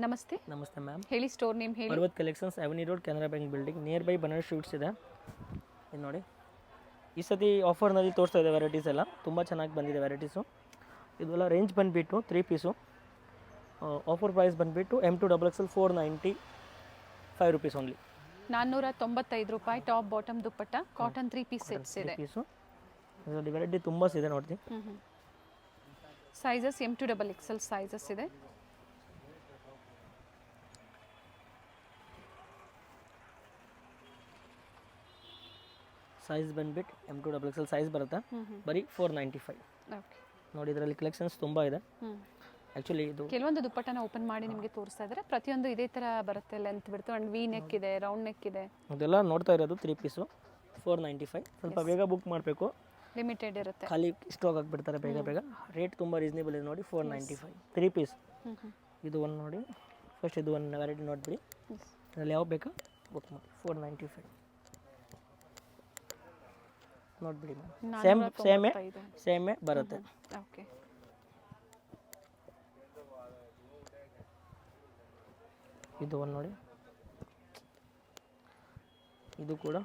ನಮಸ್ತೆ. ನಮಸ್ತೆ ಮ್ಯಾಮ್. ಹೇಳಿ, ಸ್ಟೋರ್ ನೇಮ್ ಹೇಳಿ. Parvat collections avenue road, Canara bank building near by Banaras sweets ಇದೆ. ಇದು ನೋಡಿ, ಈ ಸತಿ ಆಫರ್ನಲ್ಲಿ ತೋರಿಸ್ತಾ ಇದೆ ವೆರೈಟೀಸ್ ಎಲ್ಲ ತುಂಬ ಚೆನ್ನಾಗಿ ಬಂದಿದೆ ವೆರೈಟೀಸು. ಇದೆಲ್ಲ ರೇಂಜ್ ಬಂದುಬಿಟ್ಟು 3 ಪೀಸು. ಆಫರ್ ಪ್ರೈಸ್ ಬಂದುಬಿಟ್ಟು M2XXL 495 ರುಪೀಸ್ ಓನ್ಲಿ. 495 ರೂಪಾಯಿ. ಟಾಪ್ ಬಾಟಮ್ ದುಪ್ಪಟ್ಟ ಕಾಟನ್ 3 ಪೀಸ್ ಸೆಟ್ಸ್ ಇದೆ. ಪೀಸು ಇದರಲ್ಲಿ ವೆರೈಟಿ ತುಂಬ ಇದೆ ನೋಡ್ತೀನಿ. ಸೈಜಸ್ M2XXL ಸೈಜಸ್ ಇದೆ. ಸೈಜ್ ಬಂದುಬಿಟ್ಟು M2XXL ಸೈಜ್ ಬರುತ್ತೆ. ಬರೀ 495. ಓಕೆ, ನೋಡಿ ಇದರಲ್ಲಿ ಕಲೆಕ್ಷನ್ಸ್ ತುಂಬ ಇದೆ. ಆ್ಯಕ್ಚುಲಿ ಇದು ಕೆಲವೊಂದು ದುಪ್ಪಟ್ಟನ ಓಪನ್ ಮಾಡಿ ನಿಮಗೆ ತೋರಿಸ್ತಾ ಇದ್ದಾರೆ. ಪ್ರತಿಯೊಂದು ಇದೇ ಥರ ಬರುತ್ತೆ, ಲೆಂತ್ ಬಿಡ್ತು. ಅಂಡ್ ವಿ ನೆಕ್ ಇದೆ, ರೌಂಡ್ ನೆಕ್ ಇದೆ. ಅದೆಲ್ಲ ನೋಡ್ತಾ ಇರೋದು 3 ಪೀಸು 495. ಸ್ವಲ್ಪ ಬೇಗ ಬುಕ್ ಮಾಡಬೇಕು, ಲಿಮಿಟೆಡ್ ಇರುತ್ತೆ. ಖಾಲಿ ಸ್ಟಾಕ್ ಆಗಿಬಿಡ್ತಾರೆ ಬೇಗ ಬೇಗ. ರೇಟ್ ತುಂಬ ರೀಸನೇಬಲ್ ಇದೆ ನೋಡಿ, 495 3 ಪೀಸ್. ಇದು ಒಂದು ನೋಡಿ, ಫಸ್ಟ್ ಇದು ಒಂದು ವೆರೈಟಿ ನೋಡಿಬಿಡಿ. ಅದರಲ್ಲಿ ಯಾವ ಬೇಕಾ ಬುಕ್ ಮಾಡಿ. 495 ನೋಡಿಬಿಡಿ ಮ್ಯಾಮ್. ಸೇಮೇ ಬರುತ್ತೆ. ಓಕೆ, ಇದು ಒಂದು ನೋಡಿ, ಇದು ಕೂಡ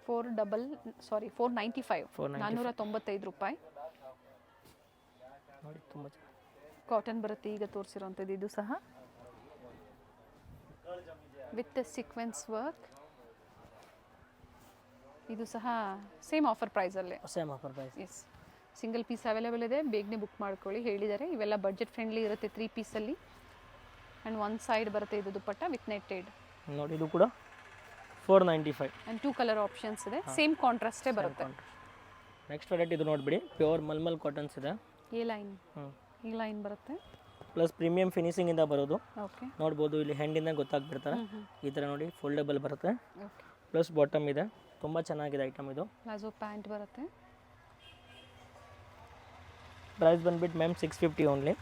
495 495 ರೂಪಾಯಿ ನೋಡಿ. ತುಂಬ ಕಾಟನ್ ಬರುತ್ತೆ. ಈಗ ತೋರಿಸಿರೋಂಥದ್ದು ಇದು ಸಹ ವಿತ್ ಸೀಕ್ವೆನ್ಸ್ ವರ್ಕ್. ಇದು ಸಹ ಸೇಮ್ ಆಫರ್ ಪ್ರೈಸಲ್ಲೇ. Same offer price. Yes, single piece available ಇದೆ. ಬೇಗನೆ ಬುಕ್ ಮಾಡ್ಕೊಳ್ಳಿ, ಹೇಳಿದ್ದಾರೆ. ಇವೆಲ್ಲ ಬಡ್ಜೆಟ್ ಫ್ರೆಂಡ್ಲಿ ಇರುತ್ತೆ 3 ಪೀಸಲ್ಲಿ. ಆ್ಯಂಡ್ ಒನ್ ಸೈಡ್ ಬರುತ್ತೆ ಇದು ದುಪ್ಪಟ್ಟ ವಿತ್ ನೆಟ್ಟೆಡ್ ನೋಡಿ. ಇದು ಕೂಡ 495 ಆ್ಯಂಡ್ 2 ಕಲರ್ ಆಪ್ಷನ್ಸ್ ಇದೆ. ಸೇಮ್ ಕಾಂಟ್ರಾಸ್ಟೇ ಬರುತ್ತೆ. ನೆಕ್ಸ್ಟ್ ವೆರೈಟಿ ಇದು ನೋಡಿಬಿಡಿ, ಪ್ಯೂರ್ ಮಲ್ಮಲ್ ಕಾಟನ್ಸ್ ಇದೆ. ಈ ಲೈನ್ ಬರುತ್ತೆ. ಪ್ಲಸ್ ಪ್ರೀಮಿಯಂ ಫಿನಿಶಿಂಗಿಂದ ಬರೋದು. ಓಕೆ, ನೋಡ್ಬೋದು ಇಲ್ಲಿ ಹ್ಯಾಂಡಿಂದ ಗೊತ್ತಾಗ್ಬಿಡ್ತಾರೆ. ಈ ಥರ ನೋಡಿ ಫೋಲ್ಡಬಲ್ ಬರುತ್ತೆ. ಓಕೆ, ಪ್ಲಸ್ ಬಾಟಮ್ ಇದೆ. ತುಂಬ ಚೆನ್ನಾಗಿದೆ ಐಟಮ್ ಇದು. ಪ್ಲಾಜೋ ಪ್ಯಾಂಟ್ ಬರುತ್ತೆ. ಪ್ರೈಸ್ ಬಂದುಬಿಟ್ಟು ಮ್ಯಾಮ್ 650 ಓನ್ಲಿ.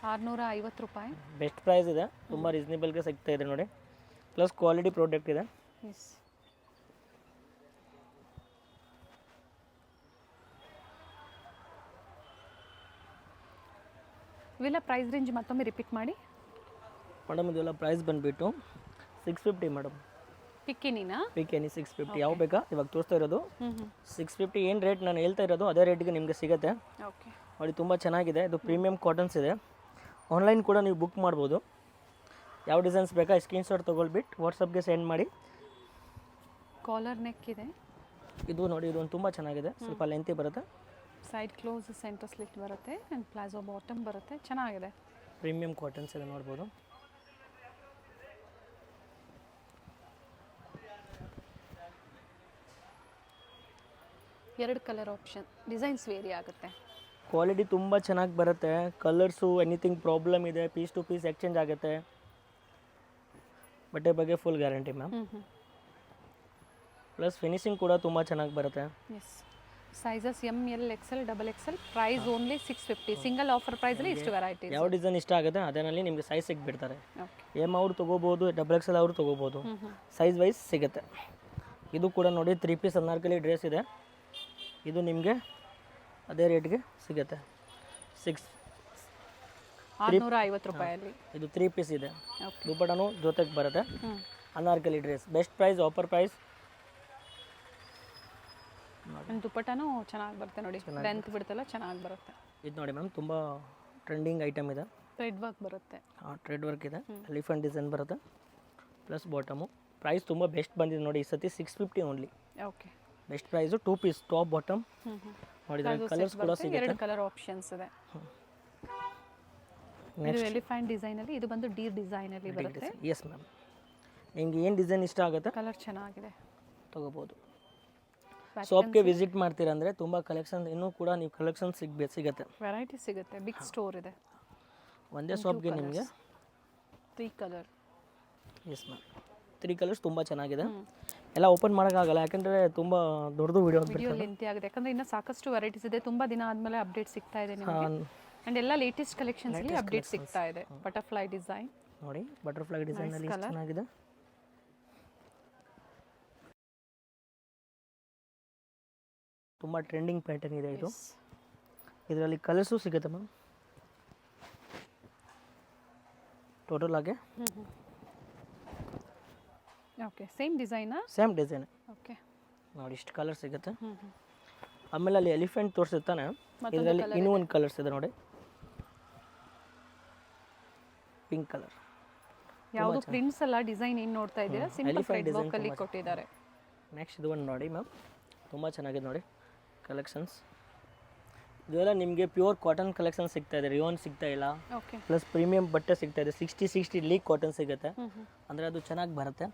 650 ರೂಪಾಯಿ. ಬೆಸ್ಟ್ ಪ್ರೈಸ್ ಇದೆ, ತುಂಬ ರೀಸನೇಬಲ್ಗೆ ಸಿಗ್ತಾ ಇದೆ ನೋಡಿ. ಪ್ಲಸ್ ಕ್ವಾಲಿಟಿ ಪ್ರಾಡಕ್ಟ್ ಇದೆ. ಎಸ್, ಇವೆಲ್ಲ ಪ್ರೈಸ್ ರೇಂಜ್ ಮತ್ತೊಮ್ಮೆ ರಿಪೀಟ್ ಮಾಡಿ ಮೇಡಮ್. ಇದೆಲ್ಲ ಪ್ರೈಸ್ ಬಂದುಬಿಟ್ಟು 650 ಮೇಡಮ್. ಪಿಕ್ಕಿನಿನಾ? ಪಿಕೆನಿ 650. ಯಾವ ಬೇಕಾ ಇವಾಗ ತೋರಿಸ್ತಾ ಇರೋದು 650. ಏನು ರೇಟ್ ನಾನು ಹೇಳ್ತಾ ಇರೋದು ಅದೇ ರೇಟಿಗೆ ನಿಮಗೆ ಸಿಗುತ್ತೆ. ಓಕೆ, ನೋಡಿ ತುಂಬ ಚೆನ್ನಾಗಿದೆ. ಇದು ಪ್ರೀಮಿಯಂ ಕಾಟನ್ಸ್ ಇದೆ. ಆನ್ಲೈನ್ ಕೂಡ ನೀವು ಬುಕ್ ಮಾಡ್ಬೋದು. ಯಾವ ಡಿಸೈನ್ಸ್ ಬೇಕಾ ಸ್ಕ್ರೀನ್ಶಾಟ್ ತೊಗೊಳ್ಬಿಟ್ಟು ವಾಟ್ಸಪ್ಗೆ ಸೆಂಡ್ ಮಾಡಿ. ಕಾಲರ್ ನೆಕ್ ಇದೆ. ಇದು ನೋಡಿ, ಇದು ತುಂಬ ಚೆನ್ನಾಗಿದೆ. ಸ್ವಲ್ಪ ಲೆಂತಿ ಬರುತ್ತೆ. ಸೈಡ್ ಕ್ಲೋಸ್, ಸೆಂಟರ್ ಸ್ಲಿಟ್ ಬರುತ್ತೆ. ಆ್ಯಂಡ್ ಪ್ಲಾಜೋ ಬಾಟಮ್ ಬರುತ್ತೆ. ಚೆನ್ನಾಗಿದೆ. ಪ್ರೀಮಿಯಂ ಕಾಟನ್ಸ್ ಇದೆ ನೋಡ್ಬೋದು. ಎರಡು ಕಲರ್ ಆಪ್ಷನ್, ಡಿಸೈನ್ಸ್ ವೇರಿ ಆಗುತ್ತೆ. ಕ್ವಾಲಿಟಿ ತುಂಬ ಚೆನ್ನಾಗಿ ಬರುತ್ತೆ. ಕಲರ್ಸು ಎನಿಥಿಂಗ್ ಪ್ರಾಬ್ಲಮ್ ಇದೆ ಪೀಸ್ ಟು ಪೀಸ್ ಎಕ್ಸ್ಚೇಂಜ್ ಆಗುತ್ತೆ. ಬಟ್ಟೆ ಬಗ್ಗೆ full guarantee ma'am. Plus finishing ಕೂಡ ತುಂಬ ಚೆನ್ನಾಗಿ ಬರುತ್ತೆ. Yes, sizes ML XL XXL. Price only 650. Single offer ಪ್ರೈಸಲ್ಲಿ ಇಷ್ಟು ವೆರೈಟಿ. ಯಾವ ಡಿಸೈನ್ ಇಷ್ಟ ಆಗುತ್ತೆ ಅದರಲ್ಲಿ ನಿಮಗೆ ಸೈಜ್ ಸಿಗ್ಬಿಡ್ತಾರೆ. ಓಕೆ, M ಅವ್ರು ತೊಗೋಬೋದು, XXL ಅವರು ತೊಗೋಬೋದು. ಸೈಜ್ ವೈಸ್ ಸಿಗುತ್ತೆ. ಇದು ಕೂಡ ನೋಡಿ 3 ಪೀಸ್ ಅನಾರ್ಕಲಿ ಡ್ರೆಸ್ ಇದೆ. ಇದು ನಿಮಗೆ ಅದೇ ರೇಟ್ಗೆ ಸಿಗುತ್ತೆ. 650 ರೂಪಾಯಲ್ಲಿ. ಇದು 3 ಪೀಸ್ ಇದೆ. ಓಕೆ, ದುಪ್ಪಟ್ಟನು ಜೊತೆಗೆ ಬರುತ್ತೆ. Anarkali dress best price, offer price. ದುಪ್ಪಟ್ಟನೂ ಚೆನ್ನಾಗಿ ಬರುತ್ತೆ ನೋಡಿ. ಲೆಂತ್ ಬಿಡ್ತಲ್ಲ, ಚೆನ್ನಾಗಿ ಬರುತ್ತೆ. ಇದು ನೋಡಿ ಮ್ಯಾಮ್, ತುಂಬ ಟ್ರೆಂಡಿಂಗ್ ಐಟಮ್ ಇದೆ. ಥ್ರೆಡ್ ವರ್ಕ್ ಬರುತ್ತೆ. ಥ್ರೆಡ್ ವರ್ಕ್ ಇದೆ. ಎಲಿಫೆಂಟ್ ಡಿಸೈನ್ ಬರುತ್ತೆ. Plus bottom. ಪ್ರೈಸ್ ತುಂಬ ಬೆಸ್ಟ್ ಬಂದಿದೆ ನೋಡಿ ಈ ಸತಿ 650 only. Okay, best price. 2 piece top bottom. ನೋಡಿದ್ರೆ ಕಲರ್ಸ್ ಕೂಡ ಸಿಗುತ್ತೆ. 2 ಕಲರ್ ಆಪ್ಷನ್ಸ್ ಇದೆ. ಇದು ಎಲಿಫೆಂಟ್ ಡಿಸೈನಲ್ಲಿ, ಇದು ಬಂದು ಡೀರ್ ಡಿಸೈನಲ್ಲಿ ಬರುತ್ತೆ. ಎಸ್ ಮ್ಯಾಮ್, ನಿಮ್ಗೆ ಏನು ಡಿಸೈನ್ ಇಷ್ಟ ಆಗುತ್ತೆ ಕಲರ್ ಚೆನ್ನಾಗಿದೆ, ತೊಗೋಬೋದು. ಶಾಪ್ಗೆ ವಿಸಿಟ್ ಮಾಡ್ತೀರಾ ಅಂದರೆ ತುಂಬ ಕಲೆಕ್ಷನ್, ಇನ್ನೂ ಕೂಡ ನೀವು ಕಲೆಕ್ಷನ್ ಸಿಗುತ್ತೆ. ವೆರೈಟಿ ಸಿಗುತ್ತೆ. ಬಿಗ್ ಸ್ಟೋರ್ ಇದೆ. ಒಂದೇ ಶಾಪ್ಗೆ ನಿಮಗೆ 3 ಕಲರ್. ಎಸ್ ಮ್ಯಾಮ್, 3 ಕಲರ್ಸ್ ತುಂಬ ಚೆನ್ನಾಗಿದೆ. ಎಲ್ಲ ಓಪನ್ ಮಾಡೋಕ್ಕಾಗಲ್ಲ, ಯಾಕಂದರೆ ತುಂಬ ದೊಡ್ಡದು ವಿಡಿಯೋ ಲೆಂತಿ ಆಗುತ್ತೆ. ಯಾಕಂದರೆ ಇನ್ನೂ ಸಾಕಷ್ಟು ವೆರೈಟೀಸ್ ಇದೆ. ತುಂಬ ದಿನ ಆದಮೇಲೆ ಅಪ್ಡೇಟ್ ಸಿಗ್ತಾ ಇದೆ ನಿಮಗೆ. ಆ್ಯಂಡ್ ಎಲ್ಲ ಲೇಟೆಸ್ಟ್ ಕಲೆಕ್ಷನ್ಸಲ್ಲಿ ಅಪ್ಡೇಟ್ ಸಿಗ್ತಾ ಇದೆ. ಬಟರ್ಫ್ಲೈ ಡಿಸೈನ್ ನೋಡಿ, ಬಟರ್ಫ್ಲೈ ಡಿಸೈನಲ್ಲಿ ಚೆನ್ನಾಗಿದೆ. ತುಂಬ ಟ್ರೆಂಡಿಂಗ್ ಪ್ಯಾಟರ್ನ್ ಇದೆ ಇದು. ಇದರಲ್ಲಿ ಕಲರ್ಸು ಸಿಗುತ್ತೆ ಮ್ಯಾಮ್. ಟೋಟಲ್ ಆಗಿ ಓಕೆ ಸೇಮ್ ಡಿಸೈನಾ? Same design. ಓಕೆ ನೋಡಿ ಇಷ್ಟು ಕಲರ್ ಸಿಗುತ್ತೆ. ಆಮೇಲೆ ಅಲ್ಲಿ ಎಲಿಫೆಂಟ್ ತೋರಿಸಿರ್ತಾನೆ, ಇದರಲ್ಲಿ ಇನ್ನೂ ಒಂದು ಕಲರ್ಸ್ ಇದೆ ನೋಡಿ, ಪಿಂಕ್ ಕಲರ್. ಯಾವುದು ಪ್ರಿಂಟ್ಸ್ ಅಲ್ಲ, ಡಿಸೈನ್ ಏನು ನೋಡ್ತಾ ಇದ್ದೀರಾ, ಸಿಂಪಲ್ ಥ್ರೆಡ್ ವರ್ಕ್ ಅಲ್ಲಿ ಕೊಟ್ಟಿದ್ದಾರೆ. ನೆಕ್ಸ್ಟ್ ಇದು ಒಂದು ನೋಡಿ ಮ್ಯಾಮ್, ತುಂಬ ಚೆನ್ನಾಗಿದೆ ನೋಡಿ ಕಲೆಕ್ಷನ್ಸ್. ಇದೆಲ್ಲ ನಿಮಗೆ ಪ್ಯೂರ್ ಕಾಟನ್ ಕಲೆಕ್ಷನ್ ಸಿಗ್ತಾ ಇದೆ, ರಿಯೋನ್ ಸಿಗ್ತಾ ಇಲ್ಲ. ಓಕೆ ಪ್ಲಸ್ ಪ್ರೀಮಿಯಂ ಬಟ್ಟೆ ಸಿಗ್ತಾ ಇದೆ. 60 ಲೀಕ್ ಕಾಟನ್ ಸಿಗುತ್ತೆ, ಅಂದರೆ ಅದು ಚೆನ್ನಾಗಿ ಬರುತ್ತೆ.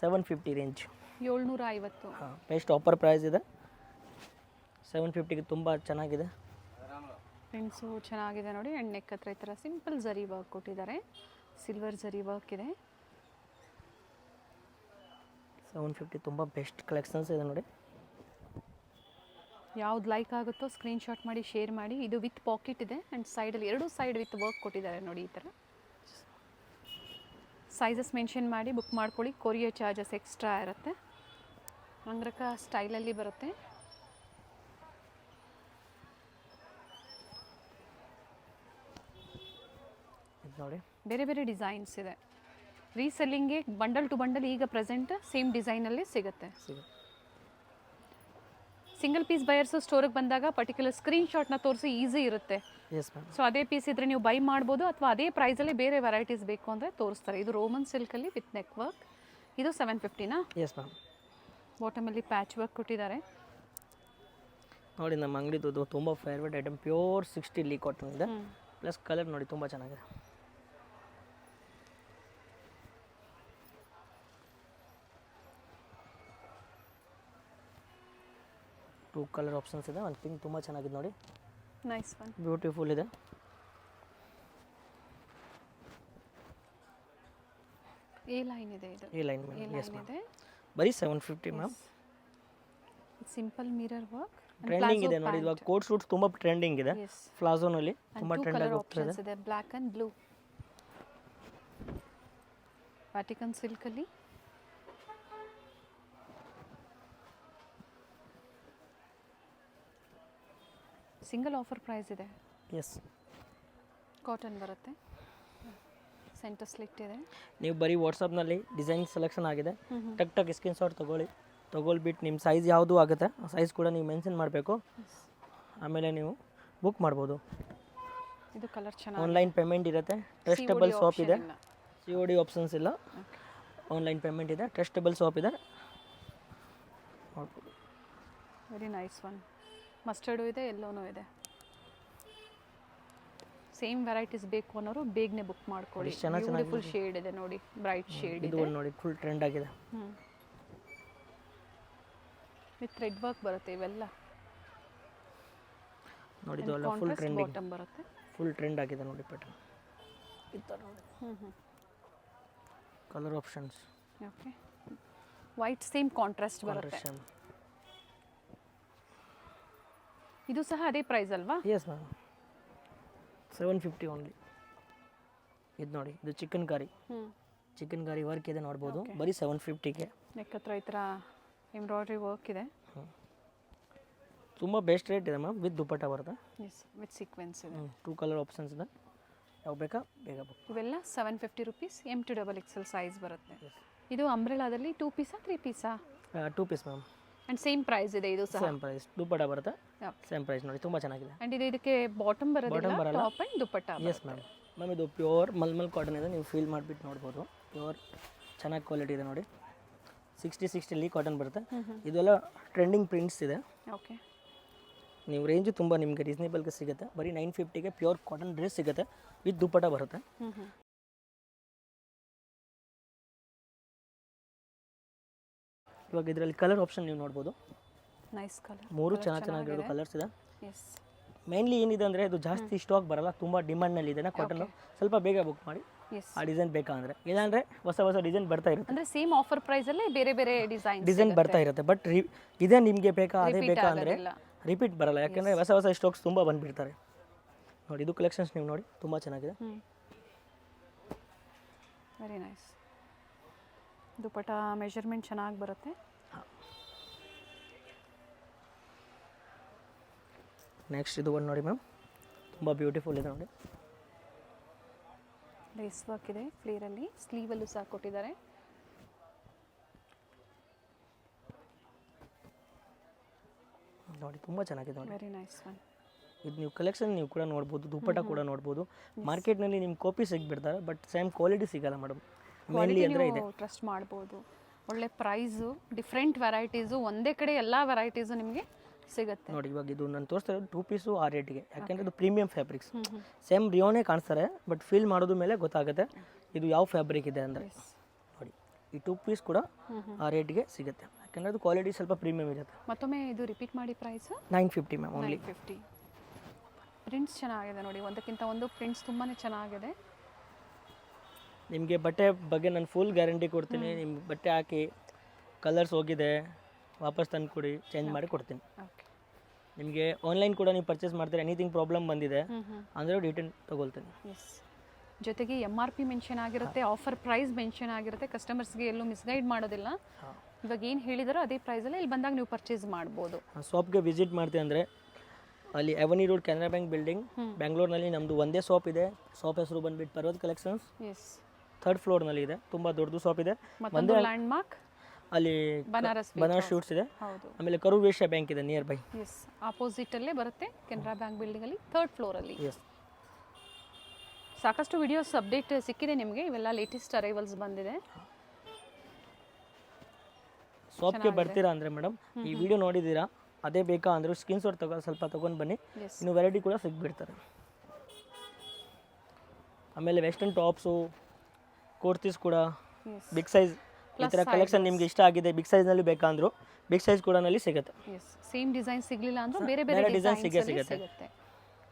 750 ರೇಂಜ್, 750. ಹಾಂ ಬೆಸ್ಟ್ ಆಫರ್ ಪ್ರೈಸ್ ಇದೆ. 750ಗೆ ತುಂಬ ಚೆನ್ನಾಗಿದೆ. ಪ್ರಿಂಟ್ಸು ಚೆನ್ನಾಗಿದೆ ನೋಡಿ. ಆ್ಯಂಡ್ ನೆಕ್ ಹತ್ರ ಈ ಥರ ಸಿಂಪಲ್ ಜರಿ ವರ್ಕ್ ಕೊಟ್ಟಿದ್ದಾರೆ, ಸಿಲ್ವರ್ ಜರಿ ವರ್ಕ್ ಇದೆ. 750 ತುಂಬ ಬೆಸ್ಟ್ ಕಲೆಕ್ಷನ್ಸ್ ಇದೆ ನೋಡಿ. ಯಾವ್ದು ಲೈಕ್ ಆಗುತ್ತೋ ಸ್ಕ್ರೀನ್ಶಾಟ್ ಮಾಡಿ ಶೇರ್ ಮಾಡಿ. ಇದು ವಿತ್ ಪಾಕೆಟ್ ಇದೆ ಆ್ಯಂಡ್ ಸೈಡಲ್ಲಿ ಎರಡು ಸೈಡ್ ವಿತ್ ವರ್ಕ್ ಕೊಟ್ಟಿದ್ದಾರೆ ನೋಡಿ. ಈ ಥರ ಸೈಜಸ್ ಮೆನ್ಷನ್ ಮಾಡಿ ಬುಕ್ ಮಾಡ್ಕೊಳ್ಳಿ. ಕೊರಿಯರ್ ಚಾರ್ಜಸ್ ಎಕ್ಸ್ಟ್ರಾ ಇರುತ್ತೆ. ಅಂಗ್ರಕ ಸ್ಟೈಲಲ್ಲಿ ಬರುತ್ತೆ. ನೋಡಿ ಬೇರೆ ಬೇರೆ ಡಿಸೈನ್ಸ್ ಇದೆ. ರೀಸೆಲ್ಲಿಂಗ್ಗೆ ಬಂಡಲ್ ಟು ಬಂಡಲ್ ಈಗ ಪ್ರೆಸೆಂಟ್ ಸೇಮ್ ಡಿಸೈನಲ್ಲಿ ಸಿಗುತ್ತೆ. ಸಿಂಗಲ್ ಪೀಸ್ ಬಯರ್ಸು ಸ್ಟೋರಿಗೆ ಬಂದಾಗ ಪರ್ಟಿಕ್ಯುಲರ್ ಸ್ಕ್ರೀನ್ಶಾಟ್ನ ತೋರಿಸಿ ಈಸಿ ಇರುತ್ತೆ. Yes ma'am. ಸೊ ಅದೇ ಪೀಸ್ ಇದ್ರೆ ನೀವು ಬೈ ಮಾಡ್ಬೋದು, ಅಥವಾ ಅದೇ ಪ್ರೈಸಲ್ಲಿ ಬೇರೆ ವೆರೈಟೀಸ್ ಬೇಕು ಅಂದರೆ ತೋರಿಸ್ತಾರೆ. ಇದು ರೋಮನ್ ಸಿಲ್ಕಲ್ಲಿ ವಿತ್ ನೆಕ್ ವರ್ಕ್. ಇದು 750ನಾ? Yes ma'am. ಬಾಟಮಲ್ಲಿ ಪ್ಯಾಚ್ ವರ್ಕ್ ಕೊಟ್ಟಿದ್ದಾರೆ ನೋಡಿ. ನಮ್ಮ ಅಂಗಡಿದು ತುಂಬ ಫೇವ್ರೇಟ್ ಐಟಮ್, ಪ್ಯೂರ್ 60 ಲೀಕ್ ಕಾಟನ್ ಇದೆ. ಪ್ಲಸ್ ಕಲರ್ ನೋಡಿ ತುಂಬ ಚೆನ್ನಾಗಿದೆ. ಟೂ ಕಲರ್ ಆಪ್ಷನ್ಸ್ ಇದೆ. ಒಂದು ಪಿಂಕ್ ತುಂಬ ಚೆನ್ನಾಗಿದೆ ನೋಡಿ, ನೈಸ್ ಒನ್, ಬ್ಯೂಟಿಫುಲ್ ಇದೆ. ಎ ಲೈನ್ ಇದೆ. ಇದು ಈ line A yes line ma'am. ಇದೆ. ಬರೀ 750 ma'am. Simple mirror work trending ಇದೆ ನೋಡಿ. ಇವಾಗ ಕೋಟ್ ಸೂಟ್ಸ್ ತುಂಬ ಟ್ರೆಂಡಿಂಗ್ ಇದೆ. ಪ್ಲಾಜೋನಲ್ಲಿ ತುಂಬ ಟ್ರೆಂಡ್ ಆಗಿ ಹೋಗ್ತಾ ಇದೆ. ಇದೆ ಬ್ಲ್ಯಾಕ್ ಆ್ಯಂಡ್ ಬ್ಲೂ. ವ್ಯಾಟಿಕನ್ ಸಿಲ್ಕಲ್ಲಿ ಸಿಂಗಲ್ ಆಫರ್ ಪ್ರೈಸ್ ಇದೆ. ಎಸ್, ಕಾಟನ್ ಬರುತ್ತೆ. ಸೆಂಟರ್ ಸ್ಲಿಟ್ ಇದೆ. ನೀವು ಬರೀ ವಾಟ್ಸಪ್ನಲ್ಲಿ ಡಿಸೈನ್ ಸೆಲೆಕ್ಷನ್ ಆಗಿದೆ, ಟಕ್ ಸ್ಕ್ರೀನ್ಶಾಟ್ ತೊಗೊಳ್ಬಿಟ್ಟು ನಿಮ್ಮ ಸೈಜ್ ಯಾವುದು ಆಗುತ್ತೆ ಆ ಸೈಜ್ ಕೂಡ ನೀವು ಮೆನ್ಷನ್ ಮಾಡಬೇಕು. ಆಮೇಲೆ ನೀವು ಬುಕ್ ಮಾಡ್ಬೋದು. ಇದು ಕಲರ್ ಚೆನ್ನಾಗಿ. ಆನ್ಲೈನ್ ಪೇಮೆಂಟ್ ಇರುತ್ತೆ, ಟ್ರಸ್ಟಬಲ್ ಶಾಪ್ ಇದೆ. COD ಆಪ್ಷನ್ಸ್ ಇಲ್ಲ, ಆನ್ಲೈನ್ ಪೇಮೆಂಟ್ ಇದೆ, ಟ್ರಸ್ಟಬಲ್ ಶಾಪ್ ಇದೆ. Very nice one. ಮಸ್ಟರ್ಡು ಇದೆ, ಎಲ್ಲೋನೂ ಇದೆ. ಸೇಮ್ ವೆರೈಟೀಸ್ ಬೇಕು ಅನ್ನೋರು ಬೇಗನೆ ಬುಕ್ ಮಾಡ್ಕೊಳ್ಳಿ. ಬ್ಯೂಟಿಫುಲ್ ಶೇಡ್ ಇದೆ ನೋಡಿ, ಬ್ರೈಟ್ ಶೇಡ್ ಇದು ಇದೆ ನೋಡಿ, ಫುಲ್ ಟ್ರೆಂಡ್ ಆಗಿದೆ. ವಿತ್ ಥ್ರೆಡ್ ವರ್ಕ್ ಬರುತ್ತೆ ಇವೆಲ್ಲ ನೋಡಿ. ಇದು ಎಲ್ಲ ಫುಲ್ ಟ್ರೆಂಡಿಂಗ್, ಬಾಟಮ್ ಬರುತ್ತೆ. ಫುಲ್ ಟ್ರೆಂಡ್ ಆಗಿದೆ ನೋಡಿ ಪ್ಯಾಟರ್ನ್. ಈ ಥರ ನೋಡಿ colour options. Okay, white same contrast ಬರುತ್ತೆ. ಇದು ಸಹ ಅದೇ ಪ್ರೈಸ್ ಅಲ್ವಾ? Yes ma'am, 750 only. ಇದು ನೋಡಿ, ಇದು ಚಿಕನ್ ಕಾರಿ ವರ್ಕ್ ಇದೆ ನೋಡ್ಬೋದು. ಬರೀ 750ಗೆ. ನೆಕ್ ಹತ್ರ ಈ ಥರ ಎಂಬ್ರಾಯ್ಡ್ರಿ ವರ್ಕ್ ಇದೆ. ತುಂಬ ಬೆಸ್ಟ್ ರೇಟ್ ಇದೆ ಮ್ಯಾಮ್. ವಿತ್ ದುಪ್ಪಟ್ಟ ಬರುತ್ತೆ. ಎಸ್, ವಿತ್ ಸೀಕ್ವೆನ್ಸ್ ಇದೆ. 2 ಕಲರ್ ಆಪ್ಷನ್ಸ್ ಇದೆ. ಯಾವ ಬೇಕಾ ಬೇಗ ಬುಕ್. ಇವೆಲ್ಲ 750 ರುಪೀಸ್. M2XXL ಸೈಜ್ ಬರುತ್ತೆ. ಇದು ಅಂಬ್ರೆಲಾದಲ್ಲಿ 2 ಪೀಸಾ 3 ಪೀಸಾ? 2 piece ma'am. And same price ಇದೆ ಇದು ಸಹ. ಸೇಮ್ ಪ್ರೈಸ್, ದುಪ್ಪಟ್ಟ ಬರುತ್ತೆ. ಸೇಮ್ ಪ್ರೈಸ್ ನೋಡಿ, ತುಂಬ ಚೆನ್ನಾಗಿದೆ. ಆ್ಯಂಡ್ ಇದು ಇದಕ್ಕೆ ಬಾಟಮ್ ಬರೋದಿಲ್ಲ, top and dupatta. Yes ma'am. Ma'am ಇದು ಪ್ಯೂರ್ ಮಲ್ಮಲ್ ಕಾಟನ್ ಇದೆ, ನೀವು ಫೀಲ್ ಮಾಡಿಬಿಟ್ಟು ನೋಡ್ಬೋದು. ಪ್ಯೂರ್ ಚೆನ್ನಾಗಿ ಕ್ವಾಲಿಟಿ ಇದೆ ನೋಡಿ. 60 ಲೀಕ್ ಕಾಟನ್ ಬರುತ್ತೆ. ಇದೆಲ್ಲ ಟ್ರೆಂಡಿಂಗ್ ಪ್ರಿಂಟ್ಸ್ ಇದೆ. ಓಕೆ, ನೀವು ರೇಂಜು ತುಂಬ ನಿಮಗೆ ರೀಸನೇಬಲ್ಗೆ ಸಿಗುತ್ತೆ. ಬರೀ 950ಗೆ ಪ್ಯೂರ್ ಕಾಟನ್ ಡ್ರೆಸ್ ಸಿಗುತ್ತೆ, ವಿತ್ ದುಪ್ಪಟ್ಟ ಬರುತ್ತೆ. ಇವಾಗ ಇದರಲ್ಲಿ ಕಲರ್ ಆಪ್ಷನ್ ನೀವು ನೋಡ್ಬೋದು. Nice colour. 3 ಚೆನ್ನಾಗಿರೋ ಕಲರ್ಸ್ ಇದೆ. ಎಸ್, ಮೇನ್ಲಿ ಏನಿದೆ ಅಂದರೆ ಇದು ಜಾಸ್ತಿ ಸ್ಟಾಕ್ ಬರಲ್ಲ, ತುಂಬ ಡಿಮಾಂಡ್ನಲ್ಲಿ ಇದೆ ಕಾಟನ್ನು. ಸ್ವಲ್ಪ ಬೇಗ ಬುಕ್ ಮಾಡಿ ಆ ಡಿಸೈನ್ ಬೇಕಂದ್ರೆ. ಇಲ್ಲಾಂದರೆ ಹೊಸ ಡಿಸೈನ್ ಬರ್ತಾ ಇರುತ್ತೆ. ಅಂದರೆ ಸೇಮ್ ಆಫರ್ ಪ್ರೈಸಲ್ಲೇ ಬೇರೆ ಬೇರೆ ಡಿಸೈನ್ ಬರ್ತಾ ಇರುತ್ತೆ. ಬಟ್ ಇದೇ ನಿಮಗೆ ಬೇಕಾ ಅದೇ ಬೇಕಾ ಅಂದರೆ ರಿಪೀಟ್ ಬರಲ್ಲ, ಯಾಕೆಂದರೆ ಹೊಸ ಸ್ಟಾಕ್ಸ್ ತುಂಬ ಬಂದುಬಿಡ್ತಾರೆ. ನೋಡಿ, ಇದು ಕಲೆಕ್ಷನ್ಸ್ ನೀವು ನೋಡಿ, ತುಂಬ ಚೆನ್ನಾಗಿದೆ. Very nice. ದುಪ್ಪಟ್ಟ ಮೆಜರ್ಮೆಂಟ್ ಚೆನ್ನಾಗಿ ಬರುತ್ತೆ. ನೆಕ್ಸ್ಟ್ ಇದು ಒಂದು ನೋಡಿ ಮ್ಯಾಮ್, ತುಂಬ ಬ್ಯೂಟಿಫುಲ್ ಇದೆ ನೋಡಿ. ಲೇಸ್ ವರ್ಕ್ ಇದೆ ಫ್ಲೇರಲ್ಲಿ, ಸ್ಲೀವಲ್ಲೂ ಸಹ ಕೊಟ್ಟಿದ್ದಾರೆ. ನೋಡಿ ತುಂಬ ಚೆನ್ನಾಗಿದೆ ನೋಡಿ. Very nice one. ಇದು ನೀವು ಕಲೆಕ್ಷನ್ ನೀವು ಕೂಡ ನೋಡ್ಬೋದು, ದುಪ್ಪಟ್ಟ ಕೂಡ ನೋಡ್ಬೋದು. ಮಾರ್ಕೆಟ್ನಲ್ಲಿ ನಿಮ್ಮ ಕಾಪಿ ಸಿಗ್ಬಿಡ್ತಾರೆ, ಬಟ್ ಸೇಮ್ ಕ್ವಾಲಿಟಿ ಸಿಗಲ್ಲ ಮೇಡಮ್. ಮೇನ್ಲಿ ಅಂದರೆ ಇದೆ, ಟ್ರಸ್ಟ್ ಮಾಡ್ಬೋದು. ಒಳ್ಳೆ ಪ್ರೈಸು, ಡಿಫ್ರೆಂಟ್ ವೆರೈಟೀಸು, ಒಂದೇ ಕಡೆ ಎಲ್ಲ ವೆರೈಟೀಸು ನಿಮಗೆ ಸಿಗುತ್ತೆ. ನೋಡಿ ಇವಾಗ ಇದು ನಾನು ತೋರಿಸ್ತಾ ಇರೋದು 2 ಪೀಸು ಆ ರೇಟಿಗೆ, ಯಾಕೆಂದರೆ ಇದು ಪ್ರೀಮಿಯಂ ಫ್ಯಾಬ್ರಿಕ್ಸ್. ಸೇಮ್ ರಿಯೋನೇ ಕಾಣಿಸ್ತಾರೆ, ಬಟ್ ಫೀಲ್ ಮಾಡೋದು ಮೇಲೆ ಗೊತ್ತಾಗುತ್ತೆ ಇದು ಯಾವ ಫ್ಯಾಬ್ರಿಕ್ ಇದೆ ಅಂದರೆ. ನೋಡಿ ಈ 2 ಪೀಸ್ ಕೂಡ ಆ ರೇಟಿಗೆ ಸಿಗುತ್ತೆ, ಯಾಕೆಂದರೆ ಅದು ಕ್ವಾಲಿಟಿ ಸ್ವಲ್ಪ ಪ್ರೀಮಿಯಂ ಇರುತ್ತೆ. ಮತ್ತೊಮ್ಮೆ ಇದು ರಿಪೀಟ್ ಮಾಡಿ ಪ್ರೈಸ್ 950 ಮ್ಯಾಮ್ ಓನ್ಲಿ. 950. ಪ್ರಿಂಟ್ಸ್ ಚೆನ್ನಾಗಿದೆ ನೋಡಿ, ಒಂದಕ್ಕಿಂತ ಒಂದು ಪ್ರಿಂಟ್ಸ್ ತುಂಬಾ ಚೆನ್ನಾಗಿದೆ. ನಿಮಗೆ ಬಟ್ಟೆ ಬಗ್ಗೆ ನಾನು ಫುಲ್ ಗ್ಯಾರಂಟಿ ಕೊಡ್ತೀನಿ. ನಿಮ್ಮ ಬಟ್ಟೆ ಹಾಕಿ ಕಲರ್ಸ್ ಹೋಗಿದೆ ವಾಪಸ್ ತಂದು ಕೊಡಿ, ಚೇಂಜ್ ಮಾಡಿ ಕೊಡ್ತೀನಿ. ಓಕೆ. ನಿಮಗೆ ಆನ್ಲೈನ್ ಕೂಡ ನೀವು ಪರ್ಚೇಸ್ ಮಾಡ್ತೀರಾ, ಎನಿಥಿಂಗ್ ಪ್ರಾಬ್ಲಮ್ ಬಂದಿದೆ ಅಂದರೆ ರಿಟರ್ನ್ ತೊಗೊಳ್ತೀನಿ. ಎಸ್, ಜೊತೆಗೆ MRP ಮೆನ್ಷನ್ ಆಗಿರುತ್ತೆ, ಆಫರ್ ಪ್ರೈಸ್ ಮೆನ್ಷನ್ ಆಗಿರುತ್ತೆ. ಕಸ್ಟಮರ್ಸ್ಗೆ ಎಲ್ಲೂ ಮಿಸ್ಗೈಡ್ ಮಾಡೋದಿಲ್ಲ. ಇವಾಗ ಏನು ಹೇಳಿದಾರೋ ಅದೇ ಪ್ರೈಸಲ್ಲಿ ಇಲ್ಲಿ ಬಂದಾಗ ನೀವು ಪರ್ಚೇಸ್ ಮಾಡ್ಬೋದು. ಶಾಪ್ಗೆ ವಿಸಿಟ್ ಮಾಡ್ತೀವಿ ಅಂದರೆ ಅಲ್ಲಿ ಅವನಿ ರೋಡ್ ಕೆನರಾ ಬ್ಯಾಂಕ್ ಬಿಲ್ಡಿಂಗ್ ಬ್ಯಾಂಗ್ಳೂರ್ನಲ್ಲಿ ನಮ್ಮದು ಒಂದೇ ಶಾಪ್ ಇದೆ. ಶಾಪ್ ಹೆಸರು ಬಂದುಬಿಟ್ಟು ಪರ್ವತ್ ಕಲೆಕ್ಷನ್ಸ್. ಎಸ್, 3rd ಫ್ಲೋರ್ನಲ್ಲಿ ಇದೆ, ತುಂಬ ದೊಡ್ಡದು ಶಾಪ್ ಇದೆ. ಮತ್ತೊಂದು ಲ್ಯಾಂಡ್ ಮಾರ್ಕ್ ಅಲ್ಲಿ ಬನಾರಸ್ ಶೂಟ್ಸ್ ಇದೆ. ಹೌದು. ಆಮೇಲೆ ಕರೂರ್ ವೇಶ್ಯ ಬ್ಯಾಂಕ್ ಇದೆ ನಿಯರ್ ಬೈ. ಎಸ್, ಆಪೋಸಿಟಲ್ಲೇ ಬರುತ್ತೆ ಕೆನರಾ ಬ್ಯಾಂಕ್ ಬಿಲ್ಡಿಂಗಲ್ಲಿ 3rd ಫ್ಲೋರಲ್ಲಿ. ಎಸ್, ಸಾಕಷ್ಟು ವಿಡಿಯೋಸ್ ಅಪ್ಡೇಟ್ ಸಿಕ್ಕಿದೆ ನಿಮಗೆ, ಇವೆಲ್ಲ ಲೇಟೆಸ್ಟ್ ಅರೈವಲ್ಸ್ ಬಂದಿದೆ. ಶಾಪ್ಗೆ ಬರ್ತೀರಾ ಅಂದರೆ ಮೇಡಮ್ ಈ ವಿಡಿಯೋ ನೋಡಿದ್ದೀರಾ ಅದೇ ಬೇಕಾ ಅಂದರೆ ಸ್ಕ್ರೀನ್ಶಾಟ್ ಸ್ವಲ್ಪ ತೊಗೊಂಡು ಬನ್ನಿ, ಇನ್ನು ವೆರೈಟಿ ಕೂಡ ಸಿಗ್ಬಿಡ್ತಾರೆ. ಆಮೇಲೆ ವೆಸ್ಟರ್ನ್ ಟಾಪ್ಸು, ಕುರ್ತೀಸ್ ಕೂಡ ಬಿಗ್ ಸೈಜ್ ಈ ಥರ ಕಲೆಕ್ಷನ್ ನಿಮ್ಗೆ ಇಷ್ಟ ಆಗಿದೆ, ಬಿಗ್ ಸೈಜ್ನಲ್ಲಿ ಬೇಕಾ ಅಂದರೂ ಬಿಗ್ ಸೈಜ್ ಕೂಡ ನಲ್ಲಿ ಸಿಗುತ್ತೆ. ಎಸ್, ಸೇಮ್ ಡಿಸೈನ್ ಸಿಗಲಿಲ್ಲ ಅಂದರೂ ಬೇರೆ ಬೇರೆ ಡಿಸೈನ್ ಸಿಗುತ್ತೆ.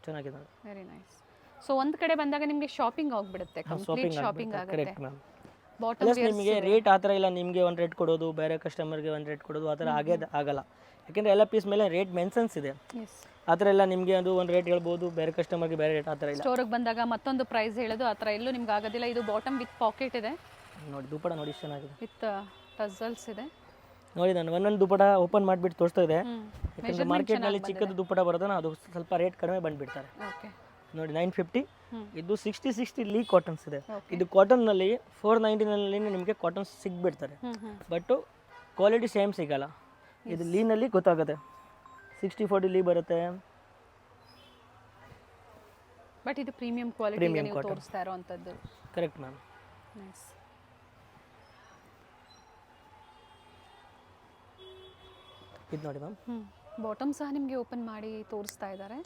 ಚೆನ್ನಾಗಿದೆ. Very nice. ಸೊ ಒಂದು ಕಡೆ ಬಂದಾಗ ನಿಮಗೆ ಶಾಪಿಂಗ್ ಆಗಿಬಿಡುತ್ತೆ, ಕಂಪ್ಲೀಟ್ ಶಾಪಿಂಗ್ ಆಗುತ್ತೆ. Correct ma'am. ಬಾಟಮ್ ಪ್ಲಸ್ ನಿಮಗೆ ರೇಟ್ ಆ ಥರ ಇಲ್ಲ, ನಿಮಗೆ ಒಂದು ರೇಟ್ ಕೊಡೋದು, ಬೇರೆ ಕಸ್ಟಮರ್ಗೆ ಒಂದು ರೇಟ್ ಕೊಡೋದು ಆ ಥರ ಆಗಲ್ಲ. ಯಾಕೆಂದರೆ ಎಲ್ಲ ಪೀಸ್ ಮೇಲೆ ರೇಟ್ ಮೆನ್ಷನ್ಸ್ ಇದೆ. ಎಸ್, ಆ ಥರ ಎಲ್ಲ ನಿಮಗೆ ಅದು ಒಂದು ರೇಟ್ ಹೇಳ್ಬೋದು, ಬೇರೆ ಕಸ್ಟಮರ್ಗೆ ಬೇರೆ ರೇಟ್ ಆ ಥರ ಇಲ್ಲ. ಸ್ಟೋರಿಗೆ ಬಂದಾಗ ಮತ್ತೊಂದು ಪ್ರೈಸ್ ಹೇಳೋದು ಆ ಥರ ಎಲ್ಲೂ ನಿಮ್ಗೆ ಆಗೋದಿಲ್ಲ. ಇದು ಬಾಟಮ್ ವಿತ್ ಪಾಕೆಟ್ ಇದೆ. ನೋಡಿ ದುಪ್ಪಟ ನೋಡಿ ಎಷ್ಟು ಚೆನ್ನಾಗಿದೆ, ವಿತ್ ಟಸಲ್ಸ್ ಇದೆ. ನೋಡಿ ನಾನು ಒಂದೊಂದು ದುಪ್ಪಟ ಓಪನ್ ಮಾಡಿಬಿಟ್ಟು ತೋರಿಸ್ತಾ ಇದೆ. ಯಾಕಂದರೆ ಮಾರ್ಕೆಟ್ನಲ್ಲಿ ಚಿಕ್ಕದು ದುಪ್ಪಟ ಬರೋದನ್ನ ಅದು ಸ್ವಲ್ಪ ರೇಟ್ ಕಡಿಮೆ ಬಂದುಬಿಡ್ತಾರೆ. ಓಕೆ. ನೋಡಿ 950. ಇದು 60 ಲೀ ಕಾಟನ್ಸ್ ಇದೆ. ಇದು ಕಾಟನ್ನಲ್ಲಿ 499ನಲ್ಲಿ ನಿಮಗೆ ಕಾಟನ್ ಸಿಗ್ಬಿಡ್ತಾರೆ, ಬಟ್ ಕ್ವಾಲಿಟಿ ಸೇಮ್ ಸಿಗಲ್ಲ. ಇದು ಲೀನಲ್ಲಿ ಗೊತ್ತಾಗುತ್ತೆ, 60-40 ಲೀ ಬರುತ್ತೆ. ಬಟ್ ಇದು ಪ್ರೀಮಿಯಂ ಕ್ವಾಲಿಟಿ ನೀವು ತೋರಿಸ್ತಾ ಇರೋವಂಥದ್ದು. Correct ma'am. ನೈಸ್. ಇದು ನೋಡಿ ಮ್ಯಾಮ್, ಬಾಟಮ್ ಸಹ ನಿಮಗೆ ಓಪನ್ ಮಾಡಿ ತೋರಿಸ್ತಾ ಇದ್ದಾರೆ,